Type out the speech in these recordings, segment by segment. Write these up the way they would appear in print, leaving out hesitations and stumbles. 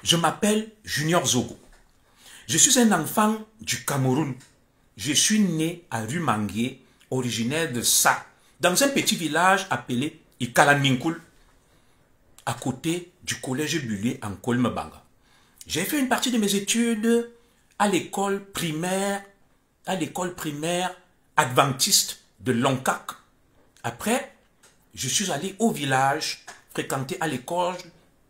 Je m'appelle Junior Zogo. Je suis un enfant du Cameroun. Je suis né à Rumangué, originaire de Sa, dans un petit village appelé Ikalanminkoul, à côté du collège Bullier en Kolmebanga. J'ai fait une partie de mes études à l'école primaire adventiste de Lonkak. Après, je suis allé au village, fréquenter à l'école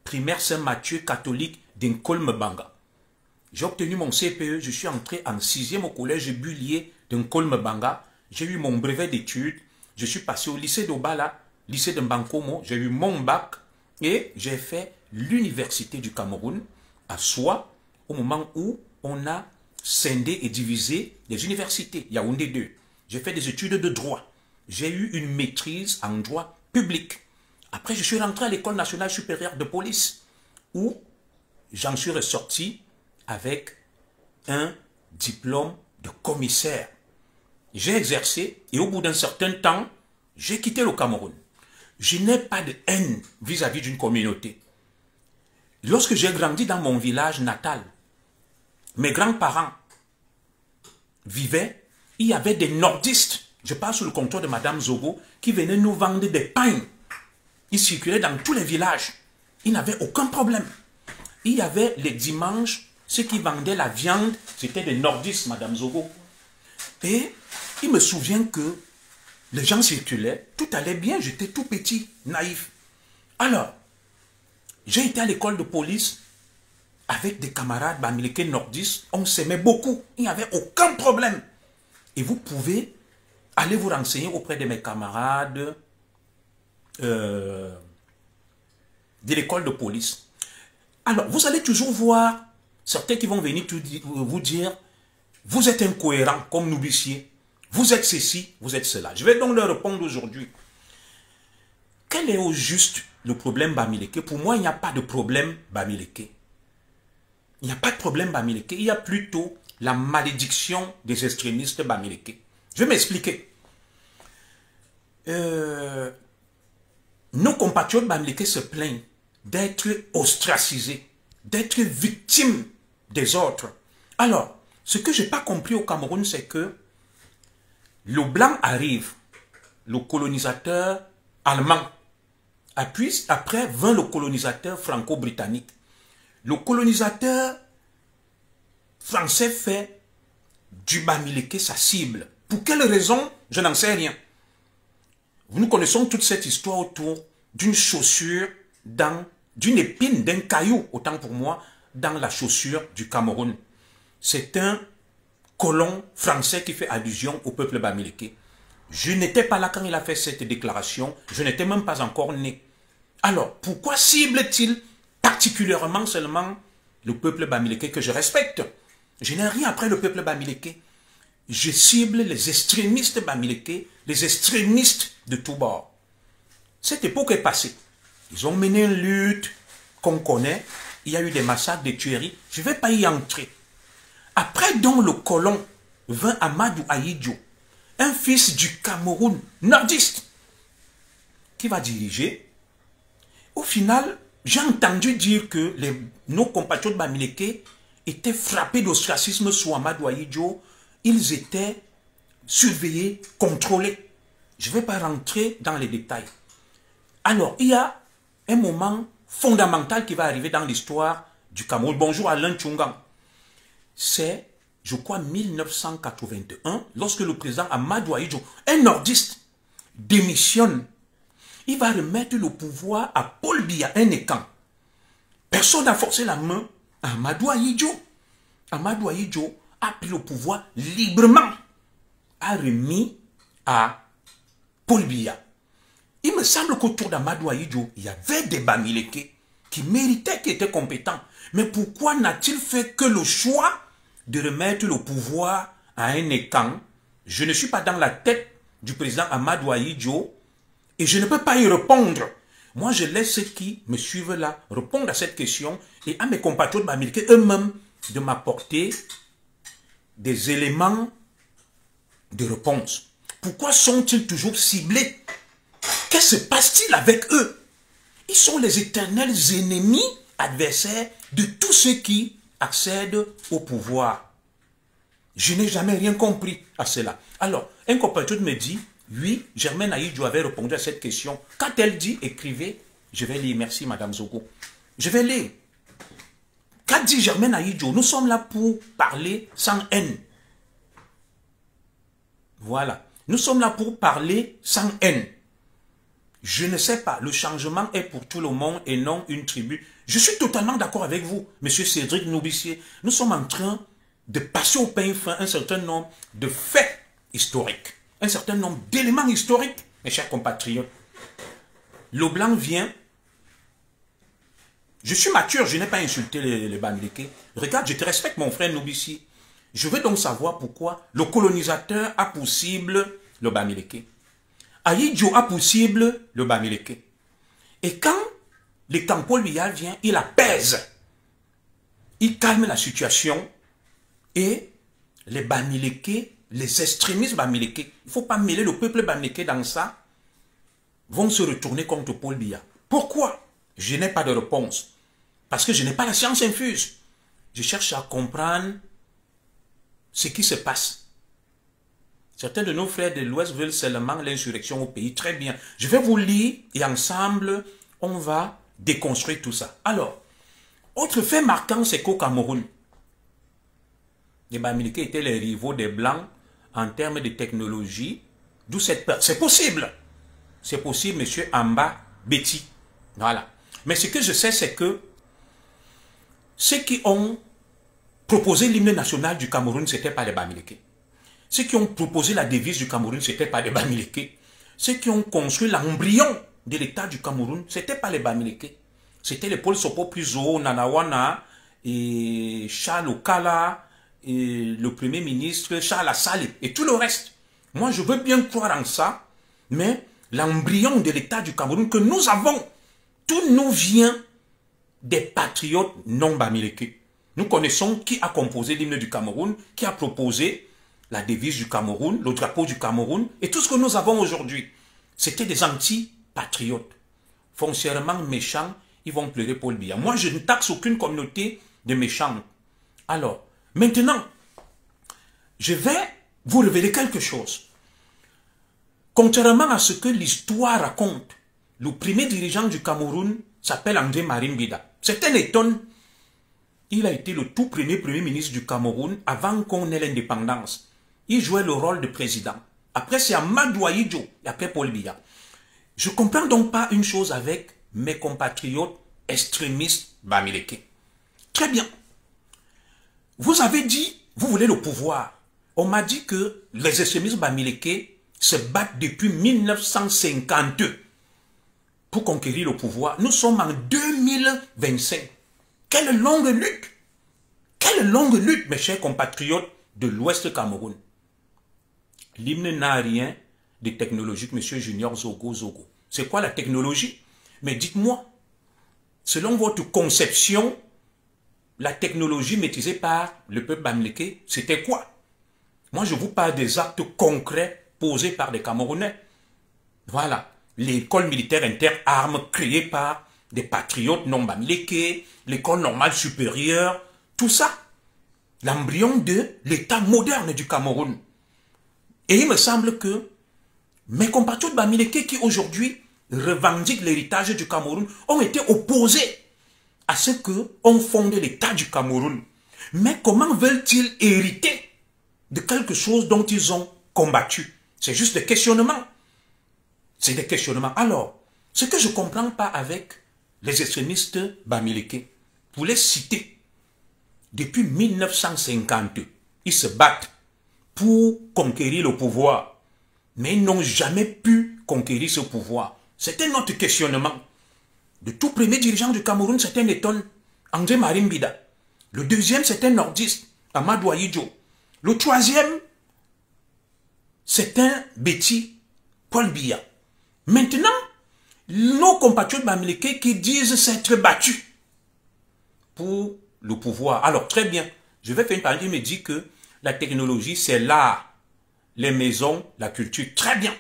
primaire Saint-Mathieu catholique d'Nkolmebanga. J'ai obtenu mon CPE, je suis entré en 6e au collège Bullier d'Nkolmebanga. J'ai eu mon brevet d'études, je suis passé au lycée d'Obala, lycée de Mbankomo, j'ai eu mon bac et j'ai fait l'université du Cameroun à Soie au moment où on a scindé et divisé les universités, Yaoundé 2. J'ai fait des études de droit. J'ai eu une maîtrise en droit public. Après, je suis rentré à l'École nationale supérieure de police où j'en suis ressorti avec un diplôme de commissaire. J'ai exercé et au bout d'un certain temps, j'ai quitté le Cameroun. Je n'ai pas de haine vis-à-vis d'une communauté. Lorsque j'ai grandi dans mon village natal, mes grands-parents vivaient, il y avait des nordistes, je parle sous le contrôle de Madame Zogo, qui venaient nous vendre des pains. Ils circulaient dans tous les villages. Ils n'avaient aucun problème. Il y avait les dimanches, ceux qui vendaient la viande, c'était des nordistes, Madame Zogo. Et il me souvient que les gens circulaient, tout allait bien, j'étais tout petit, naïf. Alors, j'ai été à l'école de police avec des camarades bamileke nordistes, on s'aimait beaucoup, il n'y avait aucun problème. Et vous pouvez aller vous renseigner auprès de mes camarades de l'école de police. Alors, vous allez toujours voir certains qui vont venir vous dire, vous êtes incohérent comme nourricier, vous êtes ceci, vous êtes cela. Je vais donc leur répondre aujourd'hui. Quel est au juste le problème bamileke? Pour moi, il n'y a pas de problème bamileke. Il n'y a pas de problème bamileke, il y a plutôt la malédiction des extrémistes bamileke. Je vais m'expliquer. Nos compatriotes bamileke se plaignent d'être ostracisés, d'être victimes des autres. Alors, ce que je n'ai pas compris au Cameroun, c'est que le blanc arrive, le colonisateur allemand. Après vint le colonisateur franco-britannique. Le colonisateur français fait du bamileke sa cible. Pour quelle raison? Je n'en sais rien. Nous connaissons toute cette histoire autour d'une chaussure, d'une épine, d'un caillou, autant pour moi, dans la chaussure du Cameroun. C'est un colon français qui fait allusion au peuple bamileke. Je n'étais pas là quand il a fait cette déclaration, je n'étais même pas encore né. Alors, pourquoi cible-t-il particulièrement seulement le peuple bamileke que je respecte? Je n'ai rien après le peuple bamileke. Je cible les extrémistes bamileke, les extrémistes de tous bords. Cette époque est passée. Ils ont mené une lutte qu'on connaît. Il y a eu des massacres, des tueries. Je ne vais pas y entrer. Après donc le colon vint Amadou Ahidjo, un fils du Cameroun nordiste, qui va diriger. Au final, j'ai entendu dire que nos compatriotes bamileke étaient frappés d'ostracisme sous Amadou Ahidjo. Ils étaient surveillés, contrôlés. Je ne vais pas rentrer dans les détails. Alors, il y a un moment fondamental qui va arriver dans l'histoire du Cameroun. Bonjour Alain Tchungang. C'est, je crois, 1981, lorsque le président Amadou Ahidjo, un nordiste, démissionne. Il va remettre le pouvoir à Paul Biya, un écan. Personne n'a forcé la main à Amadou Ahidjo. Amadou Ahidjo a pris le pouvoir librement, a remis à Paul Biya. Il me semble qu'autour d'Amadou Ahidjo, il y avait des bamileke qui méritaient, qui étaient compétents. Mais pourquoi n'a-t-il fait que le choix de remettre le pouvoir à un écan? Je ne suis pas dans la tête du président Amadou Ahidjo et je ne peux pas y répondre. Moi, je laisse ceux qui me suivent là répondre à cette question et à mes compatriotes bamileke eux-mêmes de m'apporter des éléments de réponse. Pourquoi sont-ils toujours ciblés? Que se passe-t-il avec eux? Ils sont les éternels ennemis adversaire de tous ceux qui accèdent au pouvoir. Je n'ai jamais rien compris à cela. Alors, un compatriote me dit, oui, Germaine Aïdjo avait répondu à cette question. Quand elle dit, écrivez, je vais lire, merci Madame Zogo. Je vais lire. Qu'a dit Germaine Aïdjo? Nous sommes là pour parler sans haine. Voilà. Nous sommes là pour parler sans haine. Je ne sais pas, le changement est pour tout le monde et non une tribu. Je suis totalement d'accord avec vous, Monsieur Cédric Noubissier. Nous sommes en train de passer au pain fin un certain nombre de faits historiques, un certain nombre d'éléments historiques, mes chers compatriotes. Leblanc vient. Je suis mature, je n'ai pas insulté les Bamileke. Regarde, je te respecte, mon frère Noubissier. Je veux donc savoir pourquoi le colonisateur a possible le Bamileke. Aïdjo a possible le Bamileke. Et quand le Paul Biya vient, il apaise. Il calme la situation. Et les Bamileke, les extrémistes Bamileke, il ne faut pas mêler le peuple Bamileke dans ça, vont se retourner contre Paul Biya. Pourquoi? Je n'ai pas de réponse. Parce que je n'ai pas la science infuse. Je cherche à comprendre ce qui se passe. Certains de nos frères de l'Ouest veulent seulement l'insurrection au pays. Très bien. Je vais vous lire et ensemble, on va déconstruire tout ça. Alors, autre fait marquant, c'est qu'au Cameroun, les Bamileke étaient les rivaux des Blancs en termes de technologie. D'où cette peur. C'est possible. C'est possible, monsieur Amba Betty. Voilà. Mais ce que je sais, c'est que ceux qui ont proposé l'hymne national du Cameroun, ce n'était pas les Bamileke. Ceux qui ont proposé la devise du Cameroun, ce n'était pas les Bamileke. Ceux qui ont construit l'embryon de l'État du Cameroun, ce n'était pas les Bamileke. C'était les Paul Sopo Puzo, Nanawana, et Charles Okala, et le Premier ministre Charles Assali, et tout le reste. Moi, je veux bien croire en ça, mais l'embryon de l'État du Cameroun que nous avons, tout nous vient des patriotes non Bamileke. Nous connaissons qui a composé l'hymne du Cameroun, qui a proposé la devise du Cameroun, le drapeau du Cameroun, et tout ce que nous avons aujourd'hui. C'était des anti-patriotes. Foncièrement méchants, ils vont pleurer Paul Biya. Moi, je ne taxe aucune communauté de méchants. Alors, maintenant, je vais vous révéler quelque chose. Contrairement à ce que l'histoire raconte, le premier dirigeant du Cameroun s'appelle André Marimbida. Certains étonnent. Il a été le tout premier ministre du Cameroun avant qu'on ait l'indépendance. Il jouait le rôle de président. Après, c'est Amadou Aïdjo et après Paul Biya. Je ne comprends donc pas une chose avec mes compatriotes extrémistes Bamileke. Très bien. Vous avez dit, vous voulez le pouvoir. On m'a dit que les extrémistes Bamileke se battent depuis 1952 pour conquérir le pouvoir. Nous sommes en 2025. Quelle longue lutte! Quelle longue lutte, mes chers compatriotes de l'Ouest Cameroun. L'hymne n'a rien de technologique, monsieur Junior Zogo. C'est quoi la technologie? Mais dites-moi, selon votre conception, la technologie maîtrisée par le peuple Bamileke, c'était quoi? Moi, je vous parle des actes concrets posés par des Camerounais. Voilà. L'école militaire inter-armes créée par des patriotes non Bamileke, l'école normale supérieure, tout ça. L'embryon de l'État moderne du Cameroun. Et il me semble que mes compatriotes Bamileke qui aujourd'hui revendiquent l'héritage du Cameroun ont été opposés à ce qu'on fonde l'État du Cameroun. Mais comment veulent-ils hériter de quelque chose dont ils ont combattu? C'est juste des questionnements. C'est des questionnements. Alors, ce que je ne comprends pas avec les extrémistes Bamileke, pour les citer, depuis 1952, ils se battent pour conquérir le pouvoir. Mais ils n'ont jamais pu conquérir ce pouvoir. C'était notre questionnement. Le tout premier dirigeant du Cameroun, c'est un étonne, André Marimbida. Le deuxième, c'est un nordiste, Amadou Aïdjo. Le troisième, c'est un Betty, Paul Biya. Maintenant, nos compatriotes Bamileke qui disent s'être battus pour le pouvoir. Alors, très bien, je vais faire une parenthèse, il me dit que la technologie, c'est l'art, les maisons, la culture. Très bien.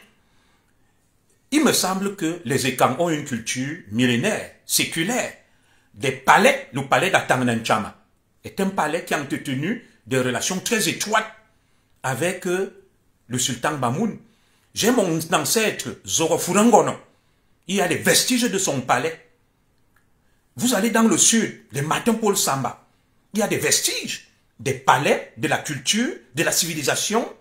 Il me semble que les Ekang ont une culture millénaire, séculaire. des palais. Le palais d'Atangnanchama est un palais qui a entretenu des relations très étroites avec le sultan Bamoun. J'ai mon ancêtre Zorofurangono. Il y a des vestiges de son palais. Vous allez dans le sud, les Martin Paul Samba. Il y a des vestiges, des palais, de la culture, de la civilisation,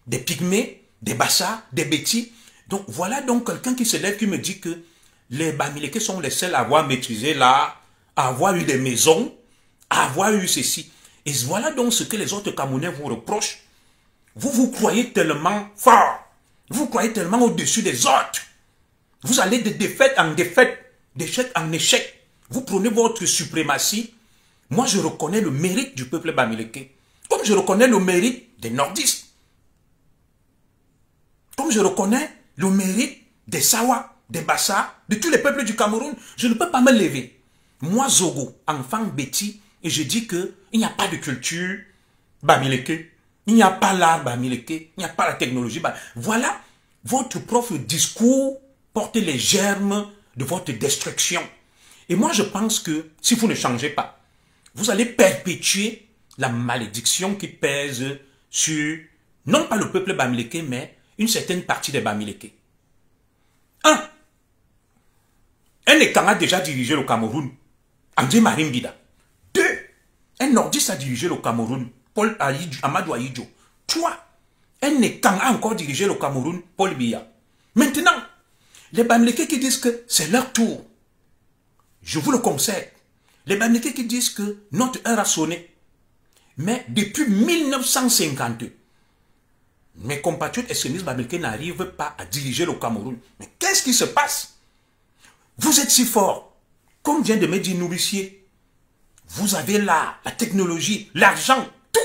des pygmées, des Bassa, des Bétis. Donc voilà donc quelqu'un qui se lève qui me dit que les Bamileke sont les seuls à avoir maîtrisé l'art, à avoir eu des maisons, à avoir eu ceci. Et voilà donc ce que les autres Camerounais vous reprochent. Vous vous croyez tellement fort, vous croyez tellement au-dessus des autres. Vous allez de défaite en défaite, d'échec en échec. Vous prenez votre suprématie. Moi, je reconnais le mérite du peuple Bamileke. Comme je reconnais le mérite des nordistes. Comme je reconnais le mérite des Sawa, des Bassa, de tous les peuples du Cameroun. Je ne peux pas me lever. Moi, Zogo, enfant Betty, et je dis qu'il n'y a pas de culture Bamileke. Il n'y a pas l'art Bamileke. Il n'y a pas la technologie. Voilà, votre propre discours porte les germes de votre destruction. Et moi, je pense que si vous ne changez pas, vous allez perpétuer la malédiction qui pèse sur, non pas le peuple Bamileke, mais une certaine partie des Bamileke. Un Ekang a déjà dirigé le Cameroun, André Marimbida. Deux, un nordiste a dirigé le Cameroun, Amadou Ahidjo. Trois, un Ekang a encore dirigé le Cameroun, Paul Biya. Maintenant, les Bamileke qui disent que c'est leur tour, je vous le conseille. Les Bamileke qui disent que notre heure a sonné. Mais depuis 1952, mes compatriotes extrémistes Bamileke n'arrivent pas à diriger le Cameroun. Mais qu'est-ce qui se passe? Vous êtes si fort. Comme vient de me dire Nourricier, vous avez l'art, la technologie, l'argent, tout.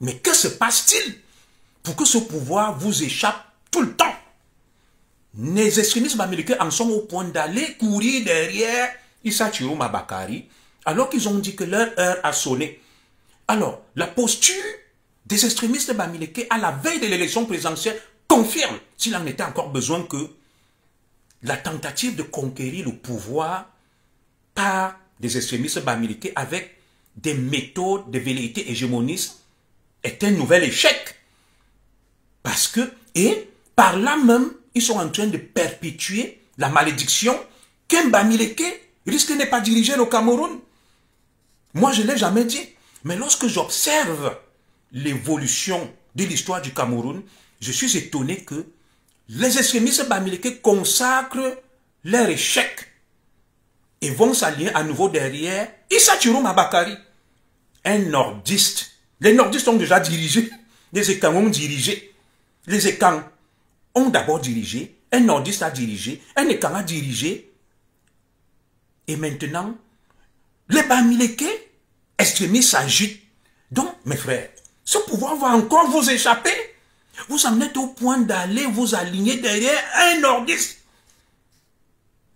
Mais que se passe-t-il pour que ce pouvoir vous échappe tout le temps? Les extrémistes Bamileke en sont au point d'aller courir derrière Issa Chiroma Bakari, alors qu'ils ont dit que leur heure a sonné. Alors, la posture des extrémistes Bamileke à la veille de l'élection présidentielle confirme, s'il en était encore besoin, que la tentative de conquérir le pouvoir par des extrémistes Bamileke avec des méthodes de velléité hégémonistes est un nouvel échec. Parce que, et par là même, ils sont en train de perpétuer la malédiction qu'un Bamileke risque de ne pas diriger le Cameroun. Moi, je ne l'ai jamais dit. Mais lorsque j'observe l'évolution de l'histoire du Cameroun, je suis étonné que les extrémistes Bamileke consacrent leur échec et vont s'allier à nouveau derrière Issa Chiroma Bakari, un nordiste. Les nordistes ont déjà dirigé, les Ekang ont dirigé. Les Ekang ont d'abord dirigé, un nordiste a dirigé, un Ekang a dirigé, et maintenant, les Bamileke extrémistes s'agitent. Donc, mes frères, ce pouvoir va encore vous échapper. Vous en êtes au point d'aller vous aligner derrière un nordiste.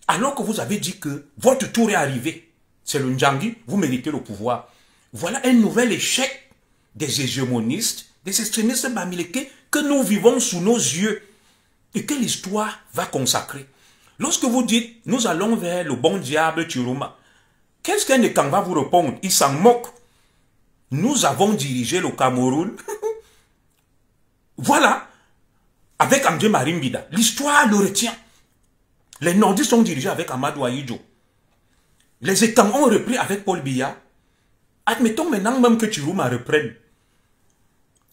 Alors que vous avez dit que votre tour est arrivé. C'est le Ndjangi, vous méritez le pouvoir. Voilà un nouvel échec des hégémonistes, des extrémistes Bamileke que nous vivons sous nos yeux et que l'histoire va consacrer. Lorsque vous dites, nous allons vers le bon diable Chiroma, qu'est-ce qu'un Ekang va vous répondre? Il s'en moque. Nous avons dirigé le Cameroun. Voilà. Avec André Marimbida. L'histoire le retient. Les nordistes ont dirigé avec Amadou Ahidjo. Les Ekang ont repris avec Paul Biya. Admettons maintenant même que Chiroma reprenne.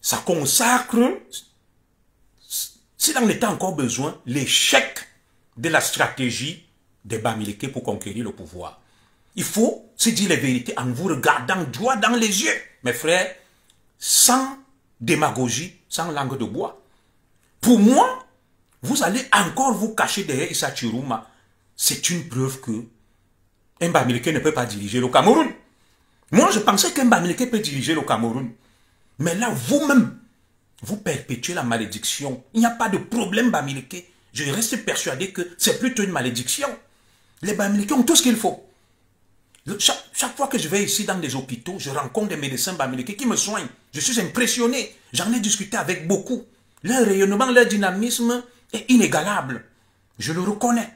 Ça consacre, s'il en était encore besoin, l'échec de la stratégie des Bamileke pour conquérir le pouvoir. Il faut se dire les vérités en vous regardant droit dans les yeux, mes frères, sans démagogie, sans langue de bois. Pour moi, vous allez encore vous cacher derrière Issa Chiroma. C'est une preuve que un Bamileke ne peut pas diriger le Cameroun. Moi, je pensais qu'un Bamileke peut diriger le Cameroun. Mais là, vous-même, vous perpétuez la malédiction. Il n'y a pas de problème Bamileke. Je reste persuadé que c'est plutôt une malédiction. Les Bamileke ont tout ce qu'il faut. Chaque fois que je vais ici dans des hôpitaux, je rencontre des médecins Bamileke qui me soignent. Je suis impressionné. J'en ai discuté avec beaucoup. Leur rayonnement, leur dynamisme est inégalable. Je le reconnais.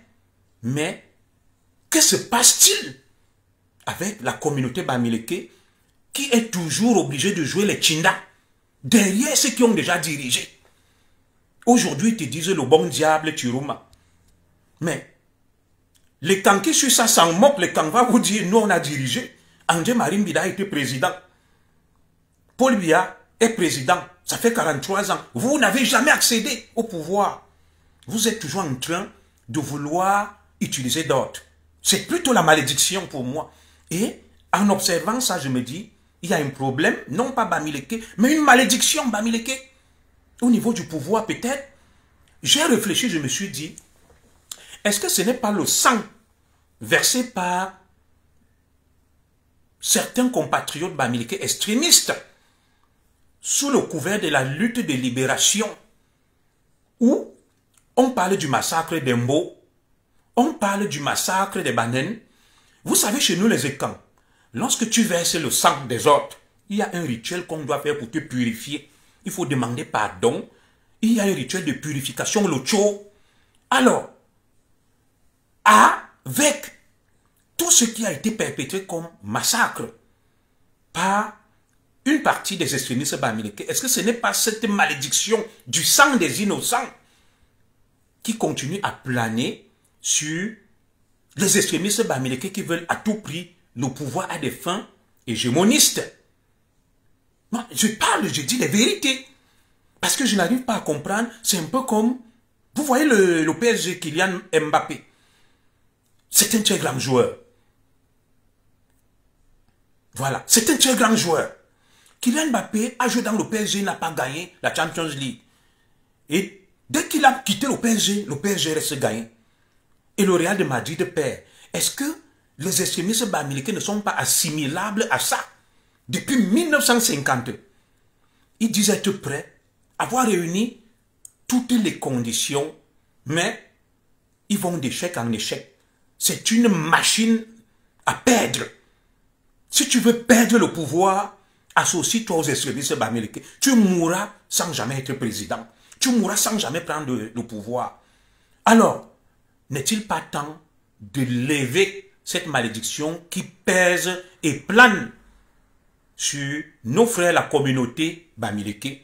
Mais, que se passe-t-il avec la communauté Bamileke qui est toujours obligée de jouer les Tchinda derrière ceux qui ont déjà dirigé. Aujourd'hui, ils te disent le bon diable Chiruma. Mais les Kanki sur ça s'en moquent. Les Kanki va vous dire, nous on a dirigé. André Marimbida a été président. Paul Biya est président. Ça fait 43 ans. Vous n'avez jamais accédé au pouvoir. Vous êtes toujours en train de vouloir utiliser d'autres. C'est plutôt la malédiction pour moi. Et en observant ça, je me dis, il y a un problème, non pas Bamileke, mais une malédiction Bamileke. Au niveau du pouvoir, peut-être, j'ai réfléchi, je me suis dit, est-ce que ce n'est pas le sang versé par certains compatriotes Bamileke extrémistes sous le couvert de la lutte de libération où on parle du massacre d'Embo, on parle du massacre des Banen. Vous savez, chez nous les Ekans, lorsque tu verses le sang des autres, il y a un rituel qu'on doit faire pour te purifier. Il faut demander pardon. Il y a un rituel de purification, le Tcho. Alors, avec tout ce qui a été perpétré comme massacre par une partie des extrémistes Bamileke, est-ce que ce n'est pas cette malédiction du sang des innocents qui continue à planer sur les extrémistes Bamileke qui veulent à tout prix le pouvoir à des fins hégémonistes? Moi, je parle, je dis les vérités. Parce que je n'arrive pas à comprendre. C'est un peu comme, vous voyez le PSG Kylian Mbappé. C'est un très grand joueur. Voilà, c'est un très grand joueur. Kylian Mbappé a joué dans le PSG, n'a pas gagné la Champions League. Et dès qu'il a quitté le PSG reste gagné. Et le Real de Madrid perd. Est-ce que les extrémistes Bamileke ne sont pas assimilables à ça? Depuis 1950, ils disent être prêts, avoir réuni toutes les conditions, mais ils vont d'échec en échec. C'est une machine à perdre. Si tu veux perdre le pouvoir, associe-toi aux extrémistes Bamileke. Tu mourras sans jamais être président. Tu mourras sans jamais prendre le pouvoir. Alors, n'est-il pas temps de lever cette malédiction qui pèse et plane sur nos frères, la communauté Bamileke?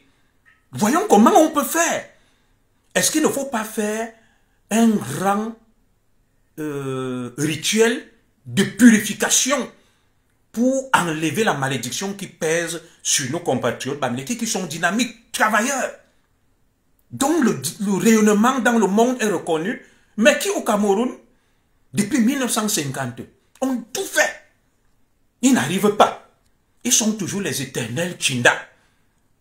Voyons comment on peut faire. Est-ce qu'il ne faut pas faire un grand rituel de purification pour enlever la malédiction qui pèse sur nos compatriotes Bamileke qui sont dynamiques, travailleurs, dont le rayonnement dans le monde est reconnu, mais qui au Cameroun, depuis 1950, ont tout fait. Ils n'arrivent pas. Ils sont toujours les éternels Tchinda.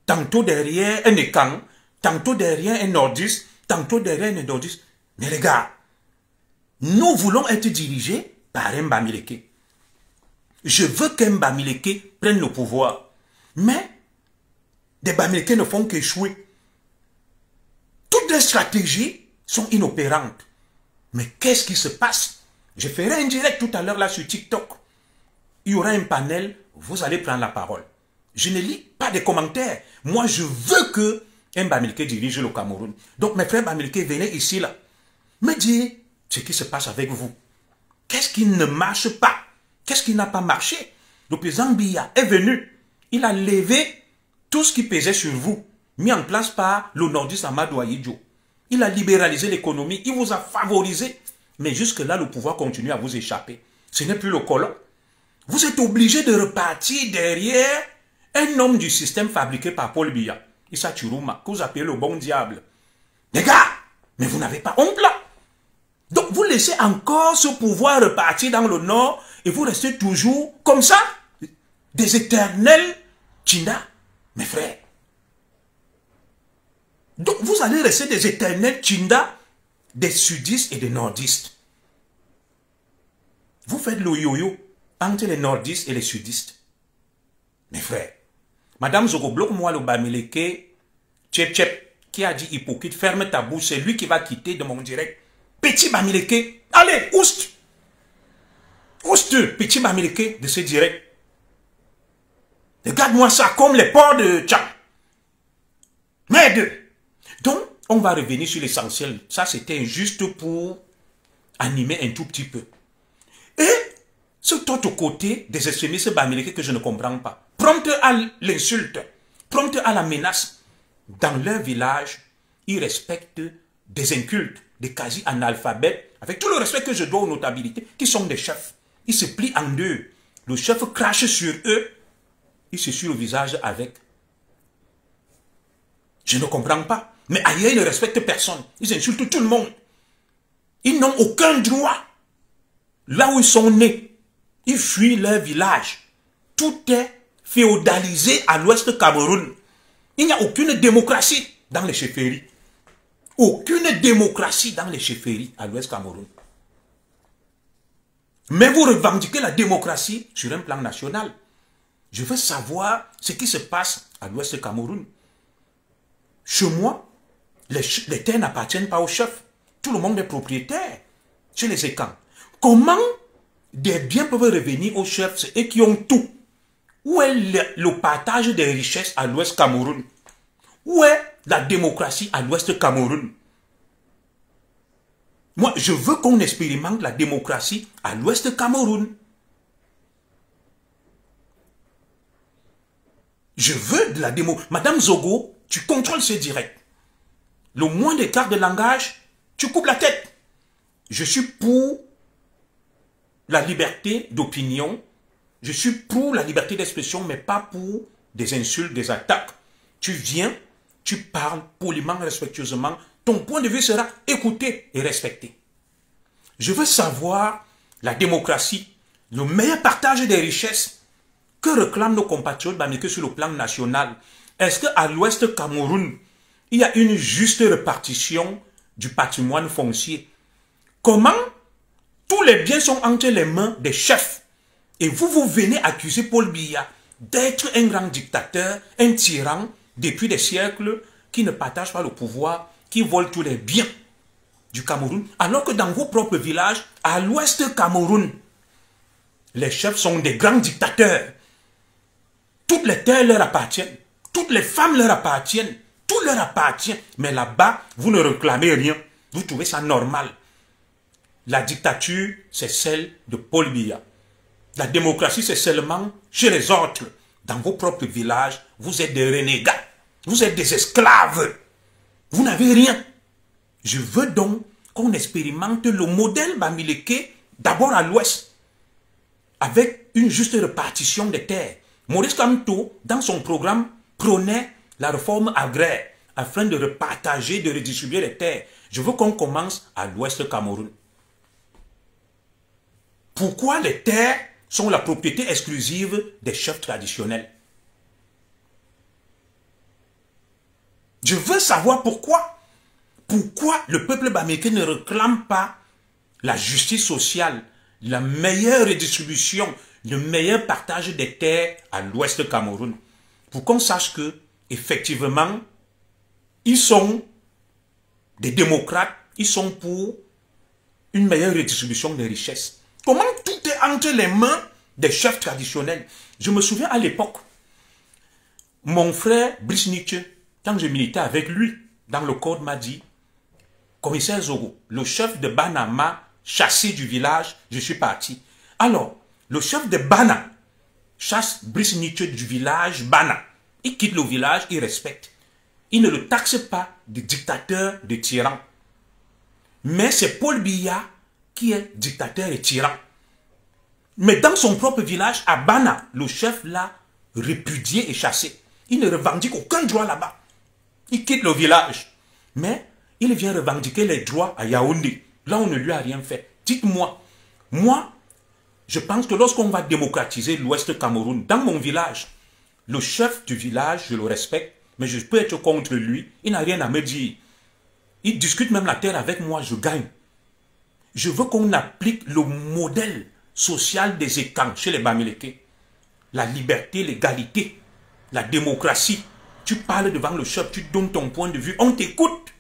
Tantôt derrière un Ekan, tantôt derrière un nordiste, tantôt derrière un nordiste. Mais les gars, nous voulons être dirigés par un Bamileke. Je veux qu'un Bamileke prenne le pouvoir. Mais des Bamileke ne font qu'échouer. Toutes les stratégies sont inopérantes. Mais qu'est-ce qui se passe? Je ferai un direct tout à l'heure là sur TikTok. Il y aura un panel, vous allez prendre la parole. Je ne lis pas de commentaires. Moi, je veux que un Bamileke dirige le Cameroun. Donc, mes frères Bamileke, venez ici là. Me dire ce qui se passe avec vous. Qu'est-ce qui ne marche pas? Qu'est-ce qui n'a pas marché? Le président Biya est venu. Il a levé tout ce qui pesait sur vous, mis en place par le nordiste Amadou Ahidjo. Il a libéralisé l'économie, il vous a favorisé. Mais jusque-là, le pouvoir continue à vous échapper. Ce n'est plus le colon. Vous êtes obligé de repartir derrière un homme du système fabriqué par Paul Biya, Issa Chiruma, que vous appelez le bon diable. Les gars, mais vous n'avez pas honte là. Donc vous laissez encore ce pouvoir repartir dans le nord et vous restez toujours comme ça, des éternels Tchinda, mes frères. Donc vous allez rester des éternels Tchinda, des sudistes et des nordistes. Vous faites le yo-yo entre les nordistes et les sudistes. Mes frères, Madame Zogo, bloque-moi le Bamileke, Tchep, qui a dit hypocrite, ferme ta bouche, c'est lui qui va quitter de mon direct. Petit Bamileke, allez, oust! Oust, petit Bamileke de ce direct. Regarde-moi ça comme les porcs de Tcham. Merde! Donc, on va revenir sur l'essentiel. Ça, c'était juste pour animer un tout petit peu. Et cet autre côté des extrémistes bamileke que je ne comprends pas. Prompte à l'insulte, prompte à la menace. Dans leur village, ils respectent des incultes, des quasi-analphabètes, avec tout le respect que je dois aux notabilités, qui sont des chefs. Ils se plient en deux. Le chef crache sur eux, il se suit le visage avec. Je ne comprends pas. Mais ailleurs, ils ne respectent personne. Ils insultent tout le monde. Ils n'ont aucun droit. Là où ils sont nés, ils fuient leur village. Tout est féodalisé à l'ouest Cameroun. Il n'y a aucune démocratie dans les chefferies. Aucune démocratie dans les chefferies à l'ouest Cameroun. Mais vous revendiquez la démocratie sur un plan national. Je veux savoir ce qui se passe à l'ouest Cameroun. Chez moi, les terres n'appartiennent pas aux chefs. Tout le monde est propriétaire chez les Ekans. Comment des biens peuvent revenir aux chefs, c'est eux qui ont tout? Où est le partage des richesses à l'ouest Cameroun? Où est la démocratie à l'ouest Cameroun? Moi, je veux qu'on expérimente la démocratie à l'ouest Cameroun. Je veux de la démo. Madame Zogo, tu contrôles ce direct. Le moins d'écart de langage, tu coupes la tête. Je suis pour la liberté d'opinion. Je suis pour la liberté d'expression, mais pas pour des insultes, des attaques. Tu viens, tu parles poliment, respectueusement. Ton point de vue sera écouté et respecté. Je veux savoir la démocratie, le meilleur partage des richesses que réclament nos compatriotes bamileke sur le plan national. Est-ce qu'à l'ouest Cameroun, il y a une juste répartition du patrimoine foncier? Comment tous les biens sont entre les mains des chefs? Et vous venez accuser Paul Biya d'être un grand dictateur, un tyran, depuis des siècles, qui ne partage pas le pouvoir, qui vole tous les biens du Cameroun, alors que dans vos propres villages, à l'ouest Cameroun, les chefs sont des grands dictateurs. Toutes les terres leur appartiennent, toutes les femmes leur appartiennent, tout leur appartient. Mais là-bas, vous ne réclamez rien. Vous trouvez ça normal. La dictature, c'est celle de Paul Biya. La démocratie, c'est seulement chez les autres. Dans vos propres villages, vous êtes des renégats. Vous êtes des esclaves. Vous n'avez rien. Je veux donc qu'on expérimente le modèle bamileke d'abord à l'ouest, avec une juste répartition des terres. Maurice Kamto, dans son programme, prônait la réforme agraire afin de repartager, de redistribuer les terres. Je veux qu'on commence à l'ouest Cameroun. Pourquoi les terres sont la propriété exclusive des chefs traditionnels? Je veux savoir pourquoi. Pourquoi le peuple bamileke ne réclame pas la justice sociale, la meilleure redistribution, le meilleur partage des terres à l'ouest Cameroun? Pour qu'on sache que, effectivement, ils sont des démocrates, ils sont pour une meilleure redistribution des richesses. Comment tout est entre les mains des chefs traditionnels? Je me souviens à l'époque, mon frère Brice Nietzsche, quand je militais avec lui dans le code, m'a dit: commissaire Zogo, le chef de Bana m'a chassé du village, je suis parti. Alors, le chef de Bana chasse Brice Nietzsche du village Bana. Il quitte le village, il respecte. Il ne le taxe pas de dictateur, de tyran. Mais c'est Paul Biya qui est dictateur et tyran. Mais dans son propre village, à Bana, le chef l'a répudié et chassé. Il ne revendique aucun droit là-bas. Il quitte le village. Mais il vient revendiquer les droits à Yaoundé. Là, on ne lui a rien fait. Dites-moi, moi, je pense que lorsqu'on va démocratiser l'ouest Cameroun, dans mon village, le chef du village, je le respecte, mais je peux être contre lui. Il n'a rien à me dire. Il discute même la terre avec moi, je gagne. Je veux qu'on applique le modèle social des Ekans chez les bamileke. La liberté, l'égalité, la démocratie. Tu parles devant le chef, tu donnes ton point de vue, on t'écoute.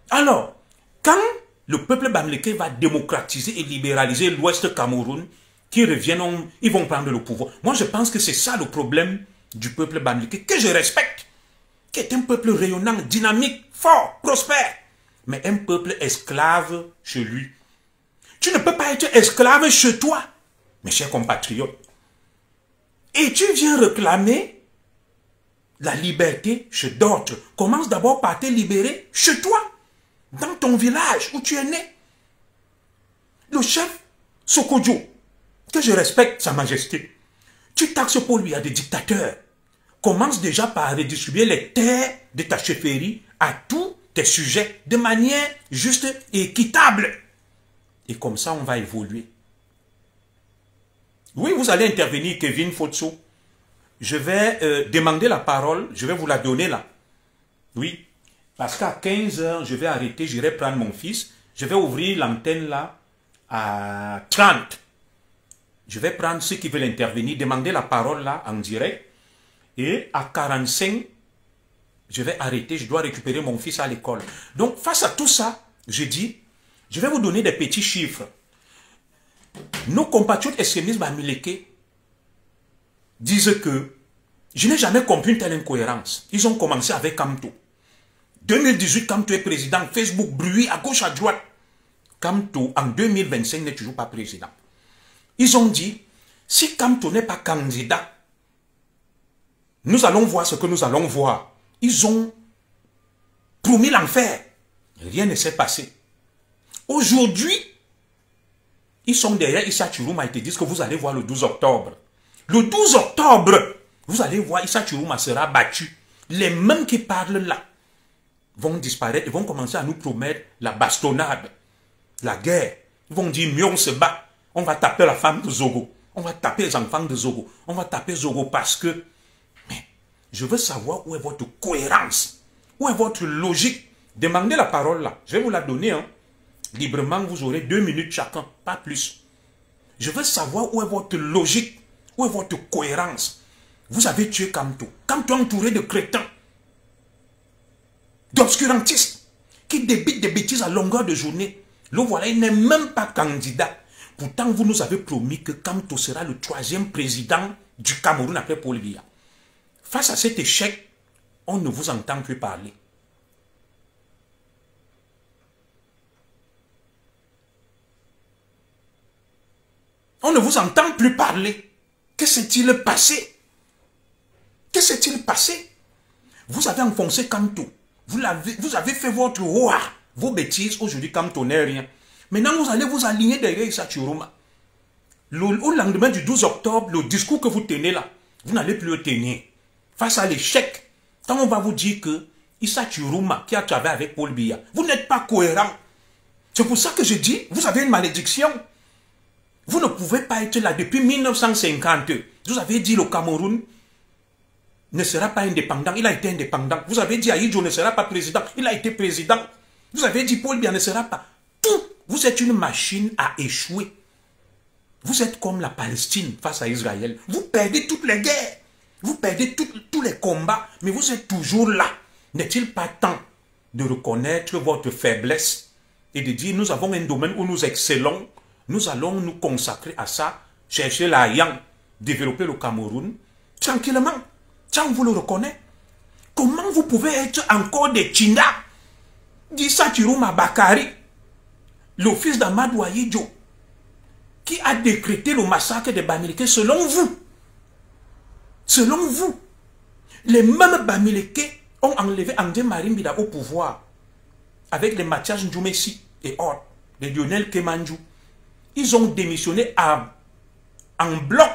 Alors, quand le peuple bamileke va démocratiser et libéraliser l'ouest Cameroun, qui reviennent, ils vont prendre le pouvoir. Moi, je pense que c'est ça le problème du peuple bamileke, que je respecte, qui est un peuple rayonnant, dynamique, fort, prospère, mais un peuple esclave chez lui. Tu ne peux pas être esclave chez toi, mes chers compatriotes. Et tu viens réclamer la liberté chez d'autres. Commence d'abord par te libérer chez toi, dans ton village où tu es né. Le chef Sokodjo, que je respecte sa majesté, tu taxes pour lui à des dictateurs. Commence déjà par redistribuer les terres de ta chefferie à tous tes sujets de manière juste et équitable. Et comme ça, on va évoluer. Oui, vous allez intervenir, Kevin Fotso. Je vais demander la parole, je vais vous la donner là. Oui, parce qu'à 15 h, je vais arrêter, j'irai prendre mon fils. Je vais ouvrir l'antenne là à 30. Je vais prendre ceux qui veulent intervenir, demander la parole là en direct. Et à 45, je vais arrêter, je dois récupérer mon fils à l'école. Donc, face à tout ça, je dis, je vais vous donner des petits chiffres. Nos compatriotes extrémistes bamileke disent que je n'ai jamais compris une telle incohérence. Ils ont commencé avec Kamto. 2018, Kamto est président. Facebook bruit à gauche, à droite. Kamto, en 2025, n'est toujours pas président. Ils ont dit, si Kamto n'est pas candidat, nous allons voir ce que nous allons voir. Ils ont promis l'enfer. Rien ne s'est passé. Aujourd'hui, ils sont derrière Issa Chirouma et te disent que vous allez voir le 12 octobre. Le 12 octobre, vous allez voir Issa Chirouma sera battu. Les mêmes qui parlent là vont disparaître et vont commencer à nous promettre la bastonnade, la guerre. Ils vont dire, mieux on se bat. On va taper la femme de Zogo. On va taper les enfants de Zogo. On va taper Zogo parce que... Mais je veux savoir où est votre cohérence. Où est votre logique. Demandez la parole là. Je vais vous la donner. Hein. Librement, vous aurez 2 minutes chacun. Pas plus. Je veux savoir où est votre logique. Où est votre cohérence. Vous avez tué Kamto. Kamto entouré de crétins. D'obscurantistes. Qui débitent des bêtises à longueur de journée. Le voilà, il n'est même pas candidat. Pourtant, vous nous avez promis que Kamto sera le 3e président du Cameroun après Paul Biya. Face à cet échec, on ne vous entend plus parler. On ne vous entend plus parler. Que s'est-il passé? Que s'est-il passé? Vous avez enfoncé Kamto. Vous avez fait votre roi, vos bêtises. Aujourd'hui, Kamto n'est rien. Maintenant, vous allez vous aligner derrière Issa Chirouma. Au lendemain du 12 octobre, le discours que vous tenez là, vous n'allez plus le tenir. Face à l'échec, quand on va vous dire que Issa Chirouma, qui a travaillé avec Paul Biya, vous n'êtes pas cohérent. C'est pour ça que je dis, vous avez une malédiction. Vous ne pouvez pas être là depuis 1950. Vous avez dit le Cameroun ne sera pas indépendant. Il a été indépendant. Vous avez dit Ahidjo ne sera pas président. Il a été président. Vous avez dit Paul Biya ne sera pas. Tout. Vous êtes une machine à échouer. Vous êtes comme la Palestine face à Israël. Vous perdez toutes les guerres. Vous perdez tous les combats. Mais vous êtes toujours là. N'est-il pas temps de reconnaître votre faiblesse et de dire nous avons un domaine où nous excellons. Nous allons nous consacrer à ça. Chercher la yang. Développer le Cameroun. Tranquillement. Tiens, vous le reconnaissez. Comment vous pouvez être encore des Tchinda? d'Issa Chirouma Bakari, le fils d'Amadou Ahidjo, qui a décrété le massacre des Bamileke selon vous. Selon vous. Les mêmes Bamileke ont enlevé André Marimbida au pouvoir avec les Mathias Ndjoumessi et autres, les Lionel Kemanjou. Ils ont démissionné en bloc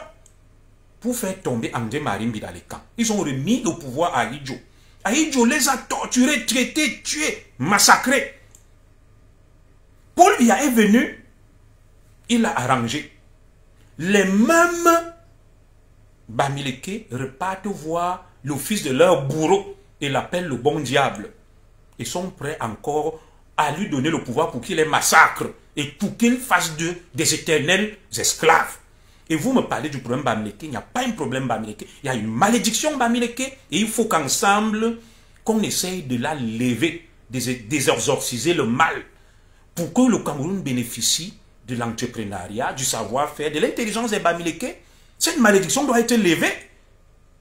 pour faire tomber André Marimbida dans les camps. Ils ont remis le pouvoir à Ahidjo. Ahidjo les a torturés, traités, tués, massacrés. Paul Biya est venu, il a arrangé. Les mêmes Bamileke repartent voir le fils de leur bourreau et l'appellent le bon diable. Ils sont prêts encore à lui donner le pouvoir pour qu'il les massacre et pour qu'il fasse d'eux des éternels esclaves. Et vous me parlez du problème Bamileke. Il n'y a pas un problème Bamileke. Il y a une malédiction Bamileke. Et il faut qu'ensemble, qu'on essaye de la lever, d'exorciser le mal, pour que le Cameroun bénéficie de l'entrepreneuriat, du savoir-faire, de l'intelligence des Bamileke. Cette malédiction doit être levée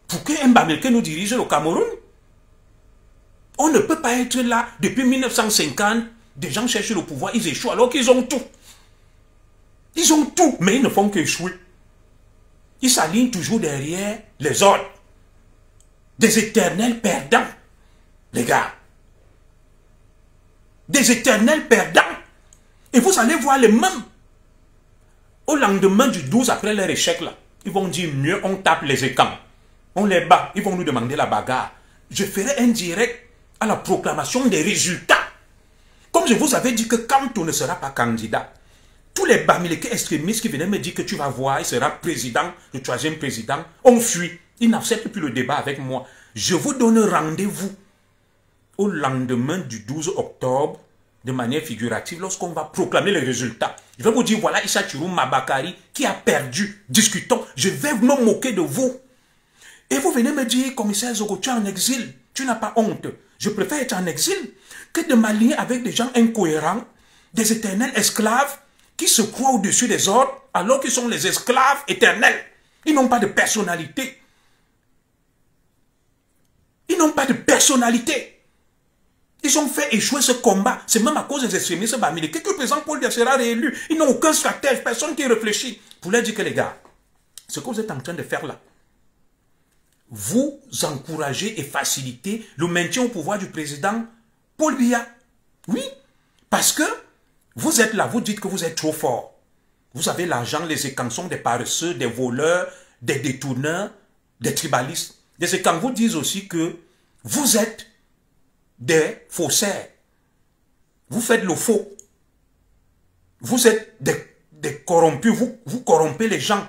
pour qu'un Bamileke nous dirige le Cameroun. On ne peut pas être là depuis 1950. Des gens cherchent le pouvoir, ils échouent alors qu'ils ont tout. Ils ont tout, mais ils ne font qu'échouer. ils s'alignent toujours derrière les autres. Des éternels perdants, les gars. Des éternels perdants. Et vous allez voir les mêmes. Au lendemain du 12, après leur échec, là, ils vont dire mieux, on tape les écans. On les bat. Ils vont nous demander la bagarre. Je ferai un direct à la proclamation des résultats. Comme je vous avais dit que quand on ne sera pas candidat, tous les Bamileke extrémistes qui venaient me dire que tu vas voir, il sera président, le troisième président, on fuit. Ils n'acceptent plus le débat avec moi. Je vous donne rendez-vous au lendemain du 12 octobre, de manière figurative, lorsqu'on va proclamer les résultats. Je vais vous dire, voilà Issa Thiroum Mabakari qui a perdu. Discutons. Je vais me moquer de vous. Et vous venez me dire, commissaire Zogo, tu es en exil. Tu n'as pas honte. Je préfère être en exil que de m'allier avec des gens incohérents, des éternels esclaves qui se croient au-dessus des autres alors qu'ils sont les esclaves éternels. Ils n'ont pas de personnalité. Ils n'ont pas de personnalité. Ils ont fait échouer ce combat. C'est même à cause des extrémistes bamileke que le président Paul Biya sera réélu. Ils n'ont aucun stratège, personne qui réfléchit. Pour leur dire que les gars, ce que vous êtes en train de faire là, vous encouragez et facilitez le maintien au pouvoir du président Paul Biya. Oui, parce que vous êtes là, vous dites que vous êtes trop fort. Vous avez l'argent, les écans sont des paresseux, des voleurs, des détourneurs, des tribalistes. Les écans vous disent aussi que vous êtes des faussaires. Vous faites le faux. Vous êtes des corrompus, vous corrompez les gens.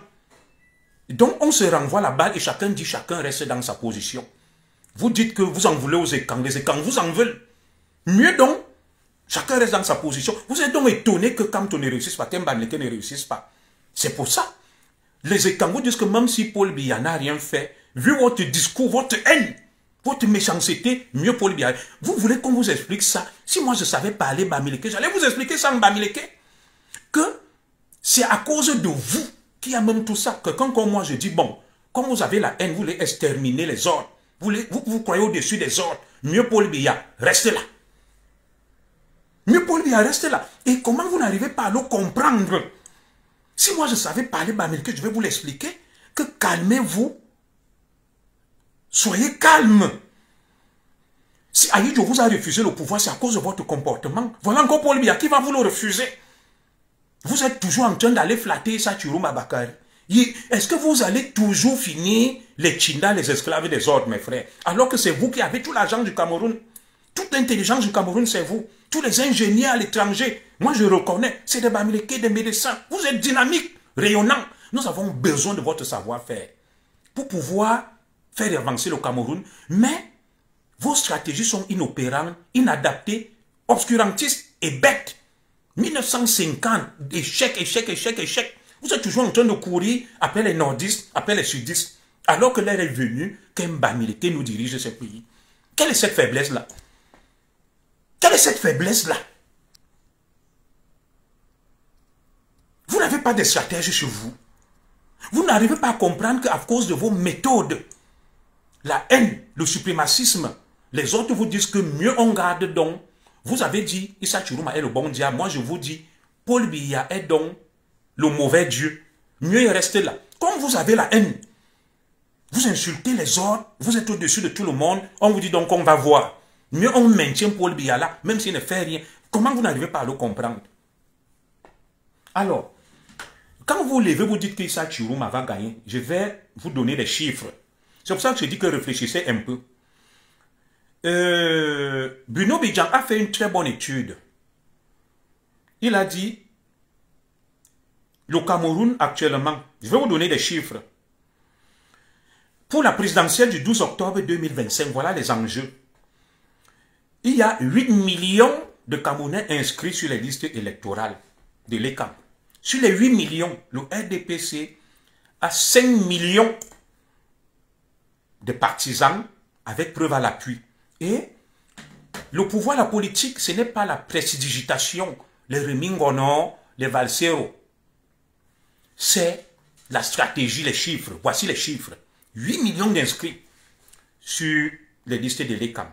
Donc on se renvoie la balle et chacun dit, chacun reste dans sa position. Vous dites que vous en voulez aux écans, les écans vous en veulent. Mieux donc, chacun reste dans sa position. Vous êtes donc étonné que quand on ne réussisse pas, qu'un Bamileke ne réussisse pas. C'est pour ça. Les écans vous disent que même si Paul Biya n'a rien fait, vu votre discours, votre haine, votre méchanceté, mieux Paul Biya. Vous voulez qu'on vous explique ça? Si moi je savais parler Bamileke, j'allais vous expliquer ça en Bamileke. Que c'est à cause de vous qu'il y a même tout ça. Que quand comme moi je dis, bon, comme vous avez la haine, vous voulez exterminer les ordres. Vous croyez au-dessus des ordres. Mieux Paul Biya, restez là. Mieux Paul Biya, restez là. Et comment vous n'arrivez pas à le comprendre? Si moi je savais parler Bamileke, je vais vous l'expliquer. Que calmez-vous. Soyez calme. Si Ahidjo vous a refusé le pouvoir, c'est à cause de votre comportement. Voilà encore Paul Biya qui va vous le refuser. Vous êtes toujours en train d'aller flatter Issa Thiroum Mabakari. Est-ce que vous allez toujours finir les Tchinda, les esclaves des ordres, mes frères? Alors que c'est vous qui avez tout l'argent du Cameroun. Toute l'intelligence du Cameroun, c'est vous. Tous les ingénieurs à l'étranger. Moi, je reconnais. C'est des Bamileke, des médecins. Vous êtes dynamiques, rayonnants. Nous avons besoin de votre savoir-faire pour pouvoir faire avancer le Cameroun. Mais vos stratégies sont inopérantes, inadaptées, obscurantistes et bêtes. 1950, échec, échec, échec, échec. Vous êtes toujours en train de courir après les nordistes, après les sudistes, alors que l'heure est venue qu'un Bamileke nous dirige ce pays. Quelle est cette faiblesse-là? Quelle est cette faiblesse-là? Vous n'avez pas de stratège chez vous. Vous n'arrivez pas à comprendre qu'à cause de vos méthodes, la haine, le suprémacisme, les autres vous disent que mieux on garde donc. Vous avez dit, Issa Thiroum est le bon diable. Moi, je vous dis, Paul Biya est donc le mauvais Dieu. Mieux rester là. Comme vous avez la haine, vous insultez les autres, vous êtes au-dessus de tout le monde, on vous dit donc qu'on va voir. Mieux on maintient Paul Biya là, même s'il ne fait rien. Comment vous n'arrivez pas à le comprendre? Alors, quand vous levez, vous dites qu'Issa Thiroum va gagner, je vais vous donner des chiffres. C'est pour ça que je dis que réfléchissez un peu. Bruno Bidjan a fait une très bonne étude. Il a dit, le Cameroun actuellement, je vais vous donner des chiffres. Pour la présidentielle du 12 octobre 2025, voilà les enjeux. Il y a 8 millions de Camerounais inscrits sur les listes électorales de l'ECAM. Sur les 8 millions, le RDPC a 5 millions de partisans avec preuve à l'appui. Et le pouvoir, la politique, ce n'est pas la prestidigitation, les remingono, les valseros. C'est la stratégie, les chiffres. Voici les chiffres. 8 millions d'inscrits sur les listes de l'ECAM.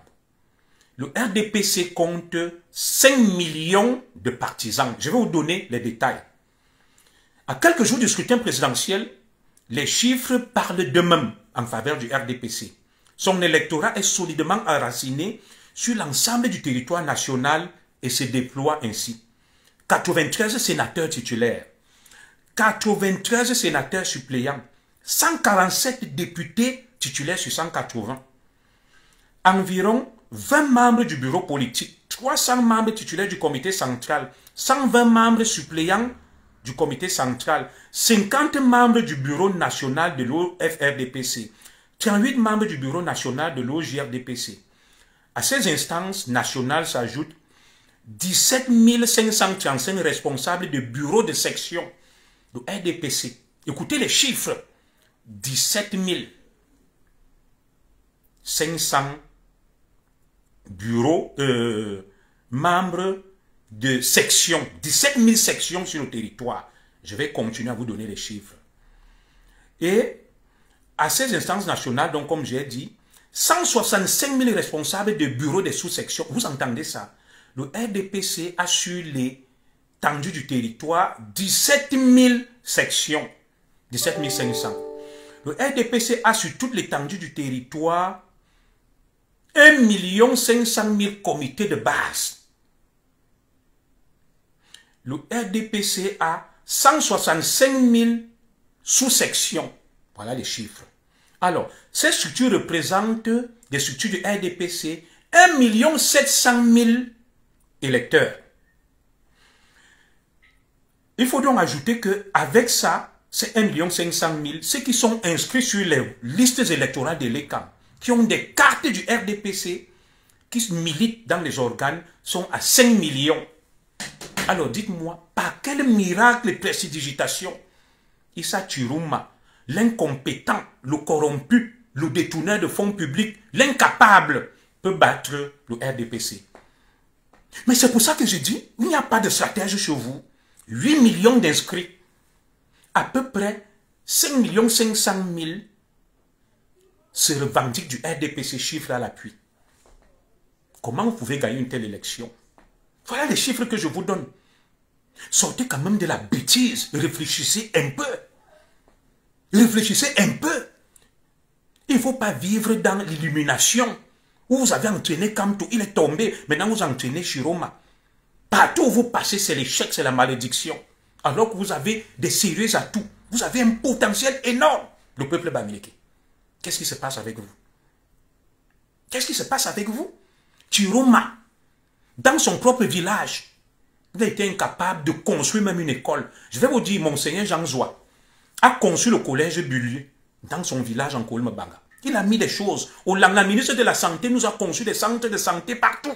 Le RDPC compte 5 millions de partisans. Je vais vous donner les détails. À quelques jours du scrutin présidentiel, Les chiffres parlent d'eux-mêmes en faveur du RDPC. Son électorat est solidement enraciné sur l'ensemble du territoire national et se déploie ainsi. 93 sénateurs titulaires, 93 sénateurs suppléants, 147 députés titulaires sur 180, environ 20 membres du bureau politique, 300 membres titulaires du comité central, 120 membres suppléants du comité central, 50 membres du bureau national de l'OFRDPC, 38 membres du bureau national de l'OJRDPC. À ces instances nationales s'ajoutent 17 535 responsables de bureaux de section de RDPC. Écoutez les chiffres. 17 500 bureaux, membres de section. 17 000 sections sur le territoire. Je vais continuer à vous donner les chiffres. Et à ces instances nationales, donc comme j'ai dit, 165 000 responsables de bureaux de sous-sections. Vous entendez ça? Le RDPC a sur l'étendue du territoire 17 000 sections. 17 500. Le RDPC a sur toute l'étendue du territoire 1 500 000 comités de base. Le RDPC a 165 000 sous-sections. Voilà les chiffres. Alors, ces structures représentent des structures du RDPC 1 700 000 électeurs. Il faut donc ajouter qu'avec ça, c'est 1 500 000, ceux qui sont inscrits sur les listes électorales de l'ECAM, qui ont des cartes du RDPC, qui militent dans les organes, sont à 5 millions. Alors dites-moi, par quel miracle et prestidigitation Issa Chiruma, l'incompétent, le corrompu, le détourneur de fonds publics, l'incapable, peut battre le RDPC? Mais c'est pour ça que je dis, il n'y a pas de stratège chez vous. 8 millions d'inscrits. À peu près 5 500 000 se revendiquent du RDPC, chiffre à l'appui. Comment vous pouvez gagner une telle élection? Voilà les chiffres que je vous donne. Sortez quand même de la bêtise. Réfléchissez un peu. Réfléchissez un peu. Il ne faut pas vivre dans l'illumination. Où vous avez entraîné Kamto, il est tombé. Maintenant vous entraînez Chiroma. Partout où vous passez, c'est l'échec, c'est la malédiction. Alors que vous avez des sérieux atouts. Vous avez un potentiel énorme. Le peuple bamileke. Qu'est-ce qui se passe avec vous? Qu'est-ce qui se passe avec vous? Chiroma, dans son propre village, il a été incapable de construire même une école. Je vais vous dire, Monseigneur Jean Zoua a conçu le collège Bullier dans son village en Kolmebanga. Il a mis des choses. La ministre de la Santé nous a conçu des centres de santé partout.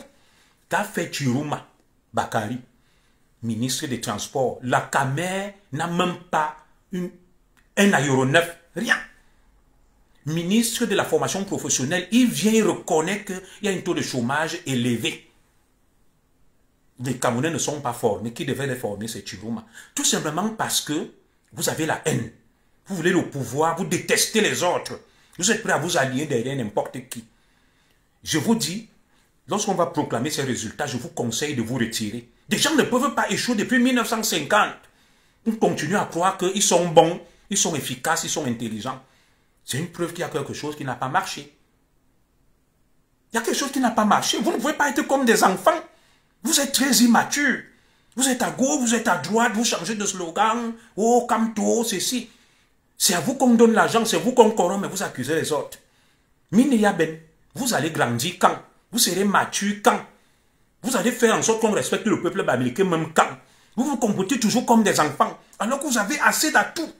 Qu'a fait Chiroma Bakari, ministre des Transports? La Camer n'a même pas un aéronef, rien. Ministre de la formation professionnelle, il vient reconnaître qu'il y a un taux de chômage élevé. Les Camerounais ne sont pas formés. Qui devait les former, c'est Chiroma. Tout simplement parce que vous avez la haine. Vous voulez le pouvoir, vous détestez les autres. Vous êtes prêts à vous allier derrière n'importe qui. Je vous dis, lorsqu'on va proclamer ces résultats, je vous conseille de vous retirer. Des gens ne peuvent pas échouer depuis 1950. Ils continuent à croire qu'ils sont bons, ils sont efficaces, ils sont intelligents. C'est une preuve qu'il y a quelque chose qui n'a pas marché. Il y a quelque chose qui n'a pas marché. Vous ne pouvez pas être comme des enfants. Vous êtes très immatures. Vous êtes à gauche, vous êtes à droite, vous changez de slogan. Oh, Kamto, ceci. C'est à vous qu'on donne l'argent, c'est vous qu'on corrompt, mais vous accusez les autres. Mine Yaben, vous allez grandir quand? Vous serez mature quand? Vous allez faire en sorte qu'on respecte le peuple bamileke même quand? Vous vous comportez toujours comme des enfants, alors que vous avez assez d'atouts.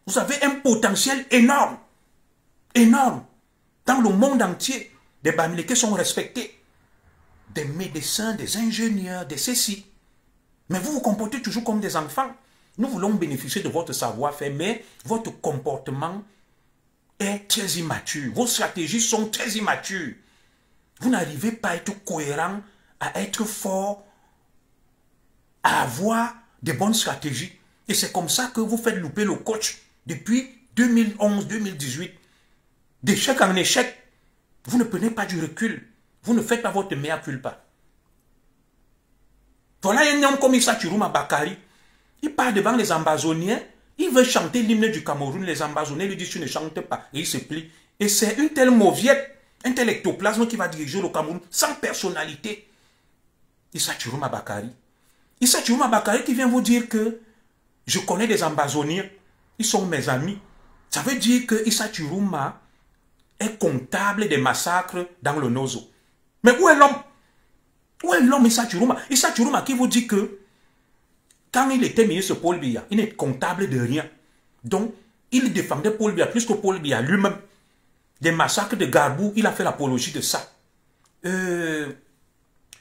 Vous avez un potentiel énorme. Énorme. Dans le monde entier, des bamileke sont respectés. Des médecins, des ingénieurs, des ceci. Mais vous vous comportez toujours comme des enfants. Nous voulons bénéficier de votre savoir-faire, mais votre comportement est très immature. Vos stratégies sont très immatures. Vous n'arrivez pas à être cohérent, à être fort, à avoir de bonnes stratégies. Et c'est comme ça que vous faites louper le coach depuis 2011-2018. D'échec en échec, vous ne prenez pas du recul. Vous ne faites pas votre mea culpa. Voilà un homme comme Issa Chiruma Bakari. Il part devant les ambassoniens Il veut chanter l'hymne du Cameroun, les ambazonnés lui disent tu ne chantes pas. Et il se plie. Et c'est une telle mauviette, un tel ectoplasme qui va diriger le Cameroun sans personnalité. Issa Chiroma Bakari. Issa Chiroma Bakari qui vient vous dire que je connais des ambazoniens, ils sont mes amis. Ça veut dire que Issa Chiroma est comptable des massacres dans le Nozo. Mais où est l'homme? Où est l'homme Issa Chiroma? Issa Chiroma qui vous dit que quand il était ministre Paul Biya, il n'est comptable de rien. Donc, il défendait Paul Biya plus que Paul Biya lui-même. Des massacres de Garbou, il a fait l'apologie de ça.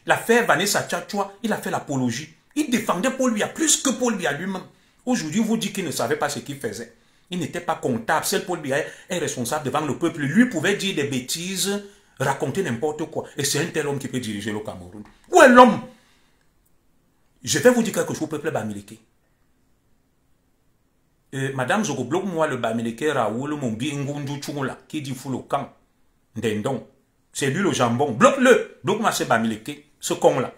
L'affaire Vanessa Tchatchoua, il a fait l'apologie. Il défendait Paul Biya plus que Paul Biya lui-même. Aujourd'hui, vous dit qu'il ne savait pas ce qu'il faisait. Il n'était pas comptable. Seul Paul Biya est responsable devant le peuple. Lui pouvait dire des bêtises, raconter n'importe quoi. Et c'est un tel homme qui peut diriger le Cameroun. Où est l'homme? Je vais vous dire quelque chose au peuple bamileke. Madame Zogo bloque moi le bamileke Raoul, mon bingundu chungula, qui dit fou le camp. Ndendon. C'est lui le jambon. Bloque-le. Bloque-moi ce bamileke, ce con-là.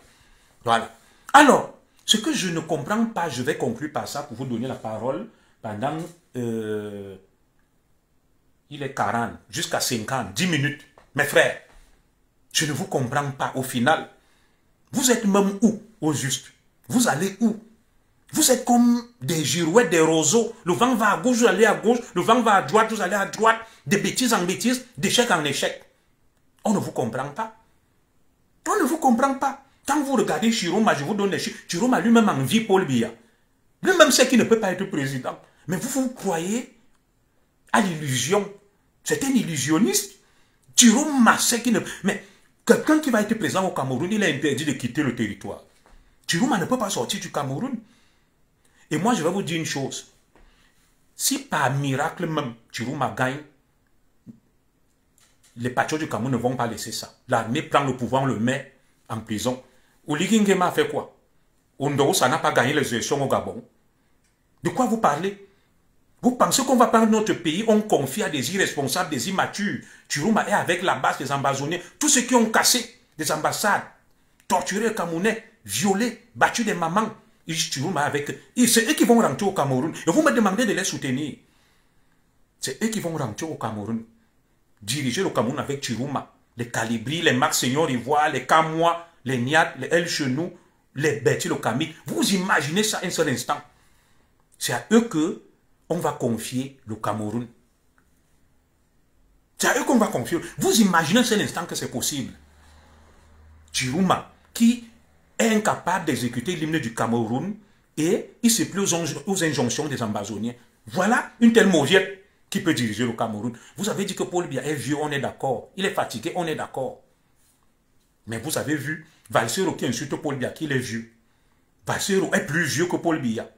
Voilà. Alors, ce que je ne comprends pas, je vais conclure par ça pour vous donner la parole pendant, il est 40, jusqu'à 50, 10 minutes. Mes frères, je ne vous comprends pas au final. Vous êtes même où, au juste? Vous allez où? Vous êtes comme des girouettes, des roseaux. Le vent va à gauche, vous allez à gauche. Le vent va à droite, vous allez à droite. De bêtises en bêtises, d'échec en échec. On ne vous comprend pas. On ne vous comprend pas. Quand vous regardez Chiroma, je vous donne des chiffres. Chiroma lui-même envie Paul Biya. Lui-même sait qu'il ne peut pas être président. Mais vous croyez à l'illusion. C'est un illusionniste. Chiroma sait qu'il ne... Mais quelqu'un qui va être président au Cameroun, il est interdit de quitter le territoire. Chiroma ne peut pas sortir du Cameroun. Et moi, je vais vous dire une chose. Si par miracle même, Chiroma gagne, les patriotes du Cameroun ne vont pas laisser ça. L'armée prend le pouvoir, on le met en prison. Oligui Nguema a fait quoi? Ondoro, ça n'a pas gagné les élections au Gabon. De quoi vous parlez? Vous pensez qu'on va prendre notre pays, on confie à des irresponsables, des immatures. Chiroma est avec la base des ambazonnés. Tous ceux qui ont cassé des ambassades, torturé les Camerounais, violé, battu des mamans. Chiroma avec eux. C'est eux qui vont rentrer au Cameroun. Et vous me demandez de les soutenir. C'est eux qui vont rentrer au Cameroun. Diriger le Cameroun avec Chiroma. Les Calibri, les Max Seigneur Ivoire, les Kamois, les Niat, les El Chenou, les Betty, le Camille. Vous imaginez ça un seul instant. C'est à eux que on va confier le Cameroun. C'est à eux qu'on va confier. Vous imaginez un seul instant que c'est possible. Chiroma, qui est incapable d'exécuter l'hymne du Cameroun et il se plie aux injonctions des ambazoniens. Voilà une telle mauviette qui peut diriger le Cameroun. Vous avez dit que Paul Biya est vieux, on est d'accord. Il est fatigué, on est d'accord. Mais vous avez vu, Valsero qui insulte Paul Biya, qu'il est vieux. Valsero est plus vieux que Paul Biya.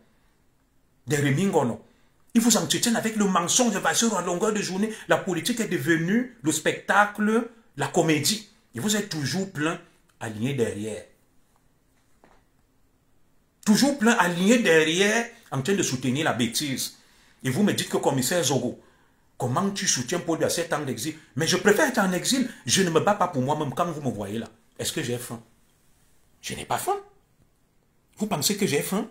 Des Remingono. Ils vous entretiennent avec le mensonge de Valsero à longueur de journée. La politique est devenue le spectacle, la comédie. Et vous êtes toujours plein, aligné derrière. Toujours plein, aligné derrière, en train de soutenir la bêtise. Et vous me dites que commissaire Zogo, comment tu soutiens Paul Biya à 7 ans d'exil? Mais je préfère être en exil. Je ne me bats pas pour moi-même quand vous me voyez là. Est-ce que j'ai faim? Je n'ai pas faim. Vous pensez que j'ai faim?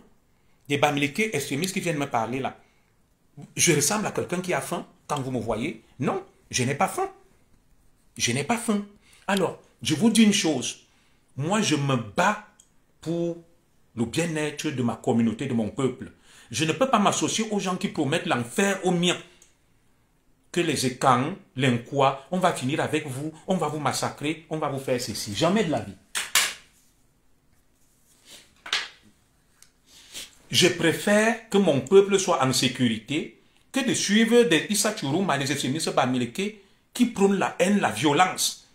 Des bamileke extrémistes qui viennent me parler là. Je ressemble à quelqu'un qui a faim quand vous me voyez? Non, je n'ai pas faim. Je n'ai pas faim. Alors, je vous dis une chose. Moi, je me bats pour le bien-être de ma communauté, de mon peuple. Je ne peux pas m'associer aux gens qui promettent l'enfer aux miens. Que les écans, l'inquois, on va finir avec vous, on va vous massacrer, on va vous faire ceci. Jamais de la vie. Je préfère que mon peuple soit en sécurité que de suivre des Issa Chiroma, des extrémistes bamileke qui prônent la haine, la violence.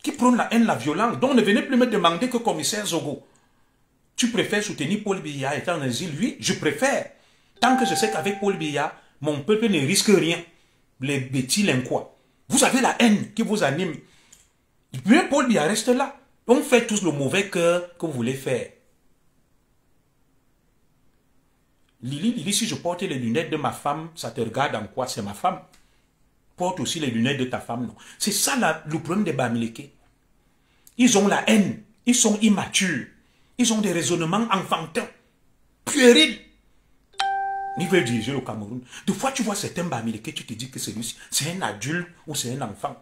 Qui prônent la haine, la violence. Donc ne venez plus me demander que commissaire Zogo, tu préfères soutenir Paul Biya étant en exil? Oui, je préfère. Tant que je sais qu'avec Paul Biya, mon peuple ne risque rien. Les bêtis, l'inquois. Vous avez la haine qui vous anime. Puis Paul Biya reste là. On fait tous le mauvais cœur que vous voulez faire. Lili, si je porte les lunettes de ma femme, ça te regarde en quoi? C'est ma femme. Porte aussi les lunettes de ta femme, non. C'est ça le problème des bamileke. Ils ont la haine. Ils sont immatures. Ils ont des raisonnements enfantins. puéril. Il veut diriger le Cameroun. Des fois, tu vois certains Bamileke, tu te dis que celui-ci, c'est un adulte ou c'est un enfant.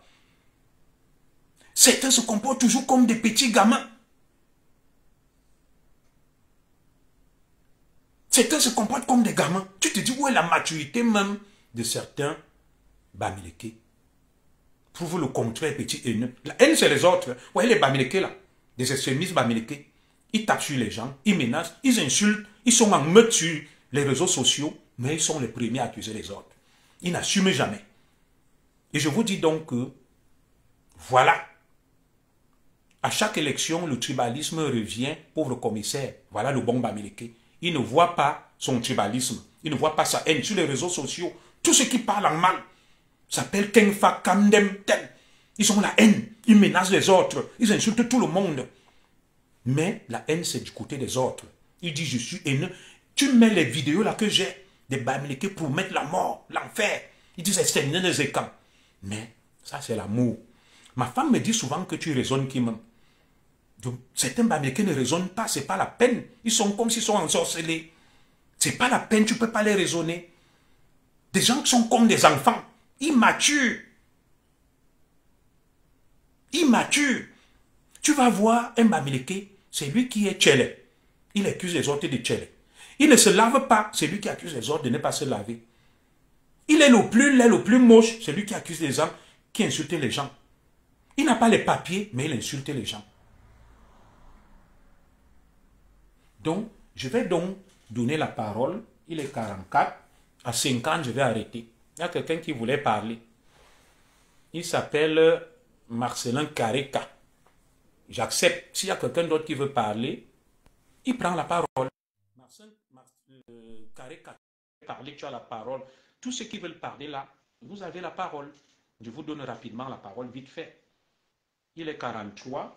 Certains se comportent toujours comme des petits gamins. Certains se comportent comme des gamins. Tu te dis où est la maturité même de certains Bamileke. Prouve le contraire, petit haineux. La haine, c'est les autres. Vous voyez les Bamileke là, des extrémistes Bamileke. Ils tapent sur les gens, ils menacent, ils insultent, ils sont en meute sur les réseaux sociaux, mais ils sont les premiers à accuser les autres. Ils n'assument jamais. Et je vous dis donc que, voilà, à chaque élection, le tribalisme revient, pauvre commissaire. Voilà le bon Bamileke. Il ne voit pas son tribalisme, il ne voit pas sa haine sur les réseaux sociaux. Tous ceux qui parlent en mal s'appellent Kenfa Kandem Ten. Ils ont la haine, ils menacent les autres, ils insultent tout le monde. Mais la haine, c'est du côté des autres. Il dit, je suis haineux. Tu mets les vidéos là que j'ai, des Bamileke pour mettre la mort, l'enfer. Ils disent, c'est exterminer les écans. Mais ça, c'est l'amour. Ma femme me dit souvent que tu raisonnes qui même. Certains Bamileke ne raisonnent pas, c'est pas la peine. Ils sont comme s'ils sont ensorcelés. C'est pas la peine, tu peux pas les raisonner. Des gens qui sont comme des enfants, immatures. Immatures. Tu vas voir un Bamileke, c'est lui qui est tchèle. Il accuse les autres de tchèle. Il ne se lave pas, c'est lui qui accuse les autres de ne pas se laver. Il est le plus moche, c'est lui qui accuse les gens, qui insulte les gens. Il n'a pas les papiers, mais il insulte les gens. Donc, je vais donc donner la parole. Il est 44. À 50, je vais arrêter. Il y a quelqu'un qui voulait parler. Il s'appelle Marcelin Kareka. J'accepte. S'il y a quelqu'un d'autre qui veut parler, il prend la parole. Marcelin Kareka, parler, tu as la parole. Tous ceux qui veulent parler là, vous avez la parole. Je vous donne rapidement la parole, vite fait. Il est 43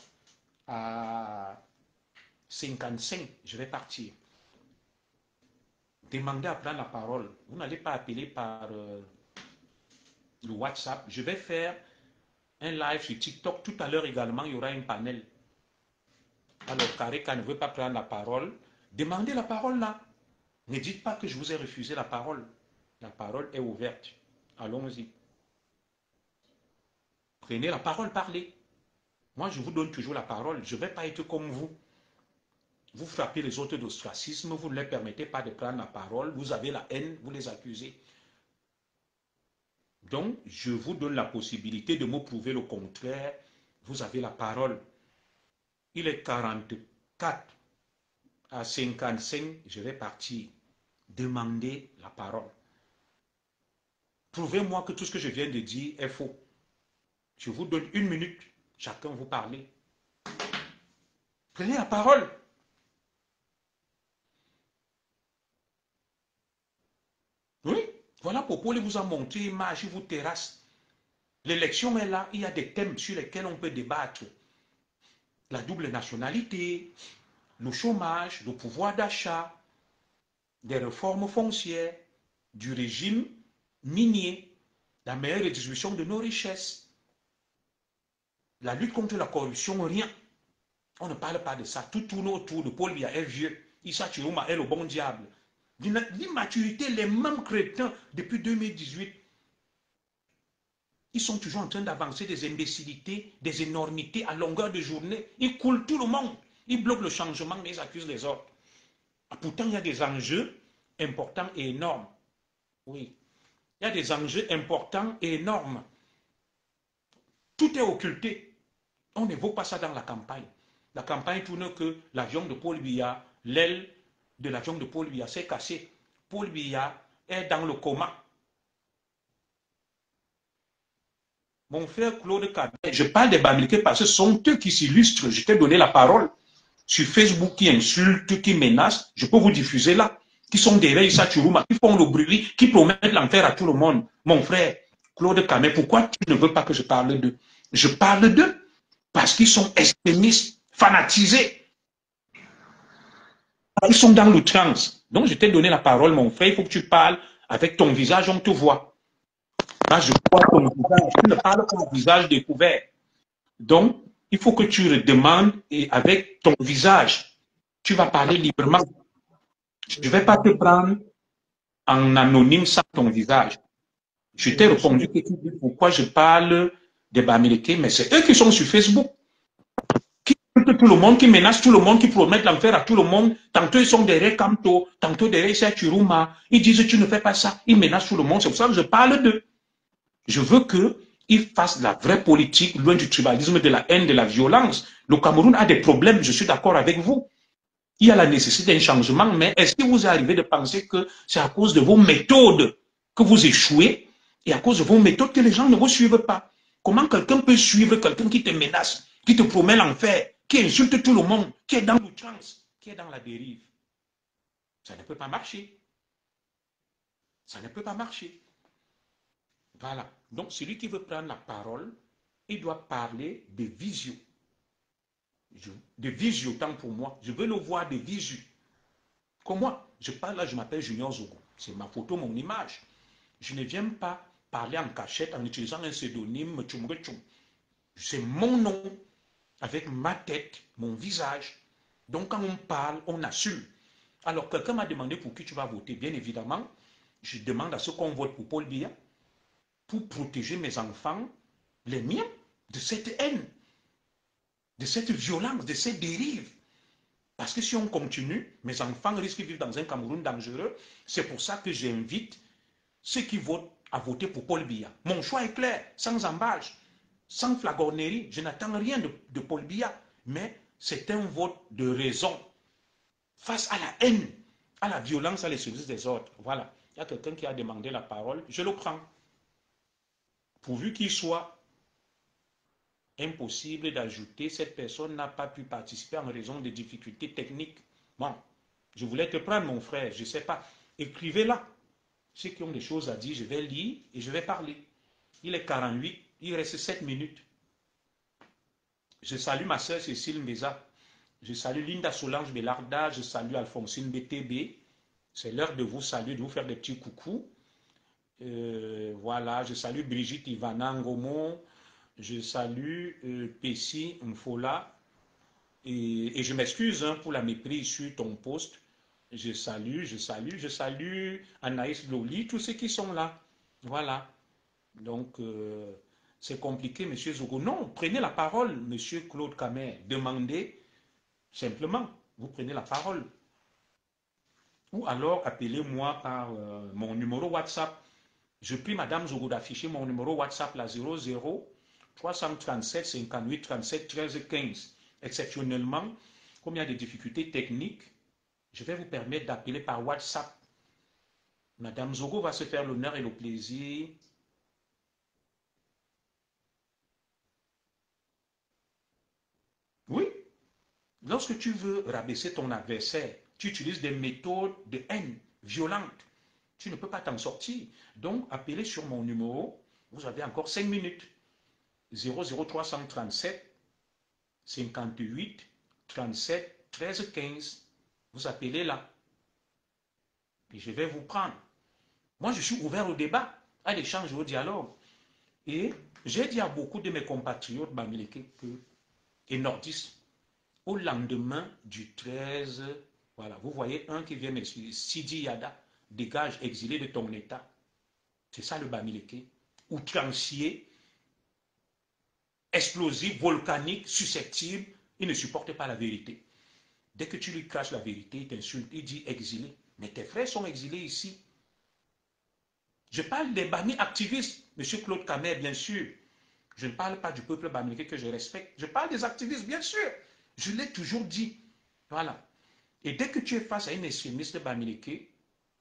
à 55. Je vais partir. Demandez à prendre la parole. Vous n'allez pas appeler par le WhatsApp. Je vais faire un live sur TikTok. Tout à l'heure également, il y aura un panel. Alors, Kareka ne veut pas prendre la parole. Demandez la parole là. Ne dites pas que je vous ai refusé la parole. La parole est ouverte. Allons-y. Prenez la parole, parlez. Moi, je vous donne toujours la parole. Je ne vais pas être comme vous. Vous frappez les autres d'ostracisme, vous ne leur permettez pas de prendre la parole, vous avez la haine, vous les accusez. Donc, je vous donne la possibilité de me prouver le contraire. Vous avez la parole. Il est 44 à 55, je vais partir. Demandez la parole. Prouvez-moi que tout ce que je viens de dire est faux. Je vous donne 1 minute, chacun vous parlez. Prenez la parole. Oui, voilà pourquoi il vous a montré l'image, il vous terrasse. L'élection est là, il y a des thèmes sur lesquels on peut débattre. La double nationalité, le chômage, le pouvoir d'achat, des réformes foncières, du régime minier, la meilleure redistribution de nos richesses, la lutte contre la corruption, rien. On ne parle pas de ça. Tout tourne autour de Paul Biya est vieux. Issa Chiroma est le bon diable. L'immaturité, les mêmes crétins depuis 2018, ils sont toujours en train d'avancer des imbécilités, des énormités à longueur de journée. Ils coulent tout le monde. Ils bloquent le changement, mais ils accusent les autres. Pourtant, il y a des enjeux importants et énormes. Oui. Il y a des enjeux importants et énormes. Tout est occulté. On n'évoque pas ça dans la campagne. La campagne tourne que l'avion de Paul Biya, l'aile de l'avion de Paul Biya s'est cassée. Paul Biya est dans le coma. Mon frère Claude Kabé, je parle des Bamileke parce que ce sont eux qui s'illustrent. Je t'ai donné la parole. Sur Facebook, qui insultent, qui menacent, je peux vous diffuser là. Qui sont derrière Issa Chiroma, qui font le bruit, qui promettent l'enfer à tout le monde. Mon frère Claude Kabé, pourquoi tu ne veux pas que je parle d'eux? Je parle d'eux parce qu'ils sont extrémistes, fanatisés. Ils sont dans l'outrance. Donc, je t'ai donné la parole, mon frère. Il faut que tu parles avec ton visage, on te voit. Là, je vois ton visage. Tu ne parles pas au visage découvert. Donc, il faut que tu le demandes et avec ton visage, tu vas parler librement. Je ne vais pas te prendre en anonyme sans ton visage. Je t'ai répondu que tu dis pourquoi je parle des Bamileke, mais c'est eux qui sont sur Facebook. Qui insultent tout le monde, qui menacent tout le monde, qui promettent l'enfer à tout le monde. Tantôt ils sont derrière Kamto, tantôt derrière Chiruma. Ils disent tu ne fais pas ça. Ils menacent tout le monde. C'est pour ça que je parle d'eux. Je veux qu'ils fassent de la vraie politique, loin du tribalisme, de la haine, de la violence. Le Cameroun a des problèmes, je suis d'accord avec vous. Il y a la nécessité d'un changement, mais est-ce que vous arrivez de penser que c'est à cause de vos méthodes que vous échouez et à cause de vos méthodes que les gens ne vous suivent pas? Comment quelqu'un peut suivre quelqu'un qui te menace, qui te promet l'enfer, qui insulte tout le monde, qui est dans l'outrance, qui est dans la dérive? Ça ne peut pas marcher. Ça ne peut pas marcher. Voilà. Donc, celui qui veut prendre la parole, il doit parler de visio. De visio, tant pour moi. Je veux le voir de visu. Comme moi, je parle là, je m'appelle Junior Zogo. C'est ma photo, mon image. Je ne viens pas parler en cachette en utilisant un pseudonyme. C'est mon nom, avec ma tête, mon visage. Donc quand on parle, on assume. Alors quelqu'un m'a demandé pour qui tu vas voter. Bien évidemment, je demande à ceux qu'on vote pour Paul Biya, pour protéger mes enfants, les miens, de cette haine, de cette violence, de cette dérive. Parce que si on continue, mes enfants risquent de vivre dans un Cameroun dangereux. C'est pour ça que j'invite ceux qui votent à voter pour Paul Biya. Mon choix est clair, sans embâche, sans flagornerie. Je n'attends rien de Paul Biya. Mais c'est un vote de raison face à la haine, à la violence, à les services des autres. Voilà. Il y a quelqu'un qui a demandé la parole. Je le prends. Pourvu qu'il soit impossible d'ajouter, cette personne n'a pas pu participer en raison de difficultés techniques. Bon, je voulais te prendre, mon frère, je ne sais pas. Écrivez-la. Ceux qui ont des choses à dire, je vais lire et je vais parler. Il est 48, il reste 7 minutes. Je salue ma soeur Cécile Mbeza. Je salue Linda Solange Belarda. Je salue Alphonsine BTB. C'est l'heure de vous saluer, de vous faire des petits coucous. Voilà, je salue Brigitte Ivana Ngomo. Je salue Pessi Mfola. Et je m'excuse hein, pour la méprise sur ton poste. Je salue Anaïs Loli, tous ceux qui sont là. Voilà. Donc, c'est compliqué, monsieur Zogo. Non, prenez la parole, monsieur Claude Kamer. Demandez simplement. Vous prenez la parole. Ou alors, appelez-moi par mon numéro WhatsApp. Je prie madame Zogo d'afficher mon numéro WhatsApp, la 00 337 58 37 13 15. Exceptionnellement, comme il y a des difficultés techniques, je vais vous permettre d'appeler par WhatsApp. Madame Zogo va se faire l'honneur et le plaisir. Oui, lorsque tu veux rabaisser ton adversaire, tu utilises des méthodes de haine violentes. Tu ne peux pas t'en sortir. Donc, appelez sur mon numéro. Vous avez encore 5 minutes. 00337 58 37 13 15. Vous appelez là. Et je vais vous prendre. Moi, je suis ouvert au débat, à l'échange, au dialogue. Et j'ai dit à beaucoup de mes compatriotes bamileke et nordistes, au lendemain du 13, voilà, vous voyez un qui vient m'expliquer, Sidi Yada, dégage, exilé de ton état. C'est ça le bamileke. Outrancier, explosif, volcanique, susceptible, il ne supporte pas la vérité. Dès que tu lui craches la vérité, il t'insulte, il dit exilé. Mais tes frères sont exilés ici. Je parle des Bami activistes, M. Claude Kamer, bien sûr. Je ne parle pas du peuple bamileke que je respecte. Je parle des activistes, bien sûr. Je l'ai toujours dit. Voilà. Et dès que tu es face à un extrémiste bamileke,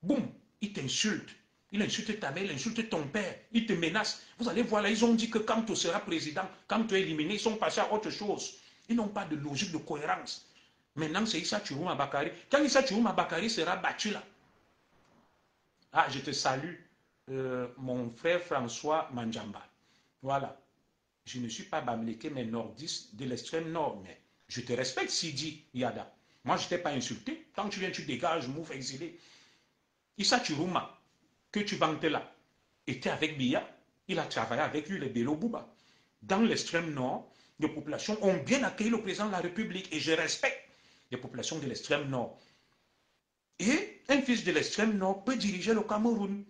boum, il t'insulte. Il insulte ta mère, il insulte ton père, il te menace. Vous allez voir là, ils ont dit que quand tu seras président, quand tu es éliminé, ils sont passés à autre chose. Ils n'ont pas de logique, de cohérence. Maintenant, c'est Issa Chourouma Bakari. Quand Issa Chourouma Bakari sera battu là, ah, je te salue, mon frère François Manjamba. Voilà. Je ne suis pas bamileke, mais nordiste de l'extrême nord. Mais je te respecte, Sidi Yada. Moi, je ne t'ai pas insulté. Quand tu viens, tu dégages, mouf, exilé. Issa Chourouma, que tu vantais là, était avec Biya. Il a travaillé avec lui, les Bello Bouba. Dans l'extrême nord, les populations ont bien accueilli le président de la République. Et je respecte les populations de l'extrême nord. Et un fils de l'extrême nord peut diriger le Cameroun.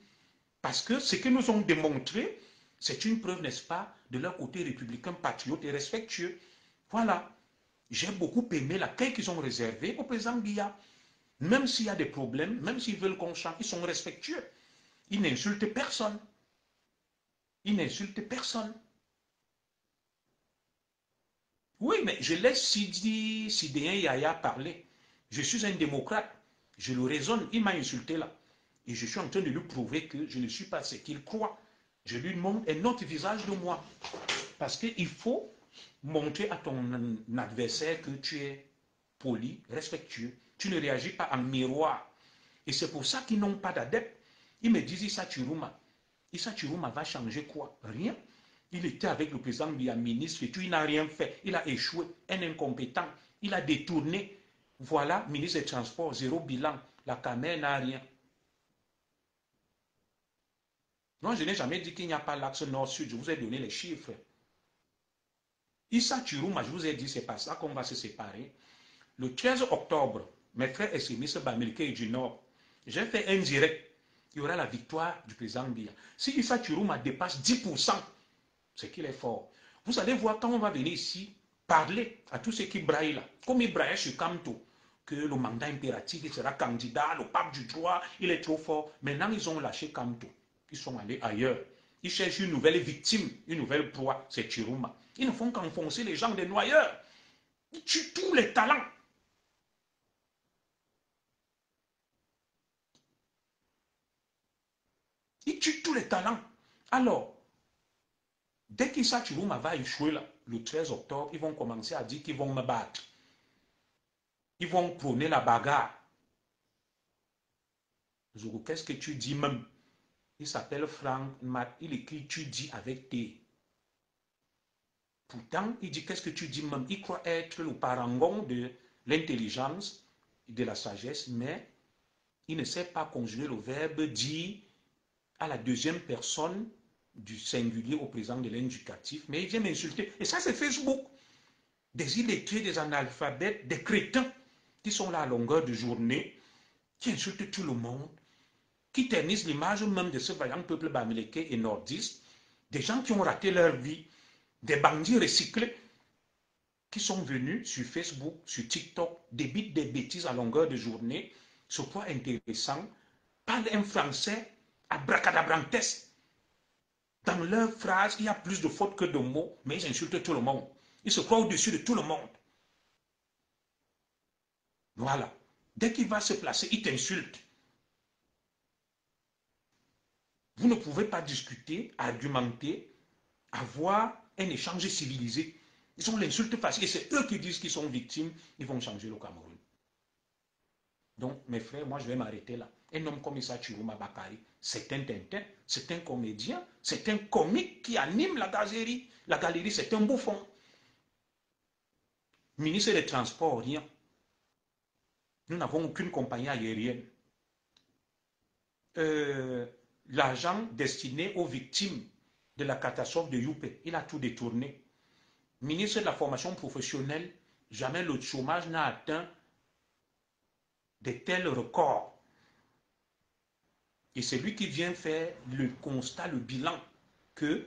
Parce que ce que nous ont démontré, c'est une preuve, n'est-ce pas, de leur côté républicain, patriote et respectueux. Voilà. J'ai beaucoup aimé l'accueil qu'ils ont réservé au président Biya. Même s'il y a des problèmes, même s'ils veulent qu'on chante, ils sont respectueux. Ils n'insultent personne. Ils n'insultent personne. Oui, mais je laisse Sidéen Yaya parler. Je suis un démocrate. Je le raisonne. Il m'a insulté là. Et je suis en train de lui prouver que je ne suis pas ce qu'il croit. Je lui montre un autre visage de moi. Parce qu'il faut montrer à ton adversaire que tu es poli, respectueux. Tu ne réagis pas en miroir. Et c'est pour ça qu'ils n'ont pas d'adeptes. Ils me disent Issa Chiruma. Issa Chiruma va changer quoi? Rien. Il était avec le président Biya, ministre, et tout, il n'a rien fait. Il a échoué, un incompétent. Il a détourné. Voilà, ministre des Transports, zéro bilan. La caméra n'a rien. Non, je n'ai jamais dit qu'il n'y a pas l'axe nord-sud. Je vous ai donné les chiffres. Issa Chiruma, je vous ai dit, c'est pas ça qu'on va se séparer. Le 13 octobre, mes frères extrémistes Bamileke et du Nord, j'ai fait un direct. Il y aura la victoire du président Biya. Si Issa Chiruma dépasse 10%, c'est qu'il est fort. Vous allez voir quand on va venir ici parler à tous ceux qui braillent là, comme ils braillaient sur Kamto, que le mandat impératif, il sera candidat, le pape du droit, il est trop fort. Maintenant, ils ont lâché Kamto. Ils sont allés ailleurs. Ils cherchent une nouvelle victime, une nouvelle proie, c'est Chiruma. Ils ne font qu'enfoncer les gens des noyeurs. Ils tuent tous les talents. Ils tuent tous les talents. Alors, dès qu'Issa Chiruma va échouer là, le 13 octobre, ils vont commencer à dire qu'ils vont me battre. Ils vont prôner la bagarre. Zogo, qu'est-ce que tu dis même? Il s'appelle Franck Mat, il écrit tu dis avec T. Pourtant, il dit qu'est-ce que tu dis même? Il croit être le parangon de l'intelligence et de la sagesse, mais il ne sait pas conjuguer le verbe dire à la deuxième personne du singulier au présent de l'indicatif, mais il vient m'insulter. Et ça, c'est Facebook. Des illettrés, des analphabètes, des crétins qui sont là à longueur de journée, qui insultent tout le monde, qui ternissent l'image même de ce vaillant peuple bamileke et nordiste, des gens qui ont raté leur vie, des bandits recyclés qui sont venus sur Facebook, sur TikTok, débitent des bêtises à longueur de journée, se croient intéressants, parlent un français abracadabrantesque. Dans leurs phrases, il y a plus de fautes que de mots, mais ils insultent tout le monde. Ils se croient au-dessus de tout le monde. Voilà. Dès qu'il va se placer, il t'insulte. Vous ne pouvez pas discuter, argumenter, avoir un échange civilisé. Ils ont l'insulte facile et c'est eux qui disent qu'ils sont victimes. Ils vont changer le Cameroun. Donc, mes frères, moi, je vais m'arrêter là. Un homme comme Issa Chiruma Bakari, c'est un tintin, c'est un comédien, c'est un comique qui anime la galerie. La galerie, c'est un bouffon. Ministre des Transports, rien. Nous n'avons aucune compagnie aérienne. L'argent destiné aux victimes de la catastrophe de Youpe, il a tout détourné. Ministre de la formation professionnelle, jamais le chômage n'a atteint de tels records. Et c'est lui qui vient faire le constat, le bilan, qu'il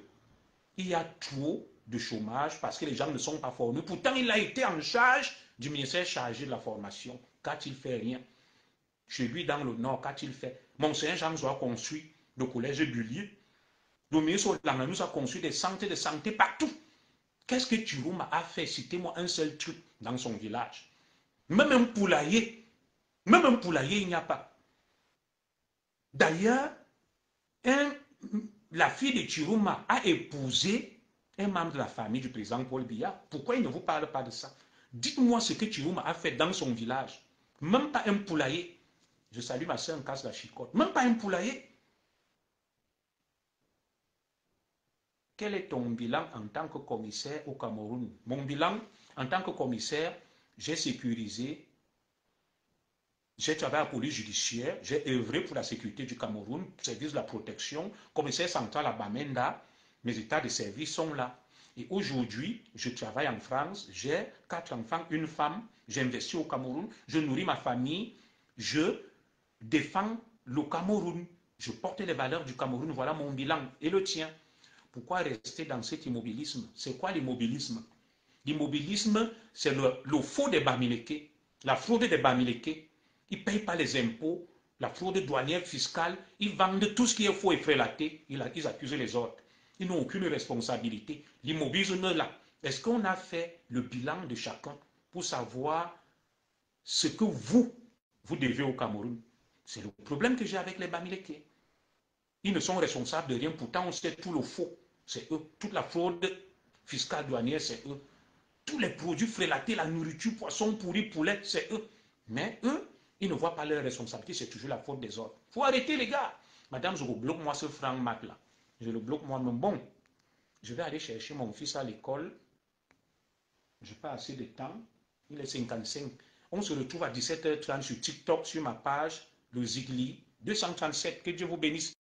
y a trop de chômage parce que les gens ne sont pas formés. Pourtant, il a été en charge du ministère chargé de la formation. Qu'a-t-il fait? Rien. Chez lui, dans le Nord, qu'a-t-il fait? Monseigneur Jean a construit le collège Bullier. Le ministre Langanus a construit des centres de santé partout. Qu'est-ce que Chiruma a fait? Citez-moi un seul truc dans son village. Même un poulailler, il n'y a pas. D'ailleurs, la fille de Chiruma a épousé un membre de la famille du président Paul Biya. Pourquoi il ne vous parle pas de ça? Dites-moi ce que Chiruma a fait dans son village. Même pas un poulailler. Je salue ma soeur en casse la chicotte. Même pas un poulailler. Quel est ton bilan en tant que commissaire au Cameroun? Mon bilan en tant que commissaire, j'ai sécurisé, j'ai travaillé à la police judiciaire, j'ai œuvré pour la sécurité du Cameroun, service de la protection, commissaire central à Bamenda, mes états de service sont là. Et aujourd'hui, je travaille en France, j'ai 4 enfants, une femme, j'ai investi au Cameroun, je nourris ma famille, je défends le Cameroun. Je porte les valeurs du Cameroun. Voilà mon bilan et le tien. Pourquoi rester dans cet immobilisme? C'est quoi l'immobilisme? L'immobilisme, c'est le faux des Bamileke, la fraude des Bamileke. Ils ne payent pas les impôts, la fraude douanière fiscale, ils vendent tout ce qui est faux et frélaté, ils accusent les autres. Ils n'ont aucune responsabilité. L'immobilisme là, est-ce qu'on a fait le bilan de chacun pour savoir ce que vous devez au Cameroun? C'est le problème que j'ai avec les Bamileke. Ils ne sont responsables de rien, pourtant on sait tout le faux. C'est eux. Toute la fraude fiscale douanière, c'est eux. Tous les produits frélatés, la nourriture, poisson pourri, poulet, c'est eux. Mais eux, ils ne voient pas leur responsabilité, c'est toujours la faute des autres. Il faut arrêter les gars. Madame, je bloque moi ce franc mat là. Je le bloque moi-même. Bon, je vais aller chercher mon fils à l'école. Je n'ai pas assez de temps. Il est 55. On se retrouve à 17h30 sur TikTok, sur ma page, le Zigli 237. Que Dieu vous bénisse.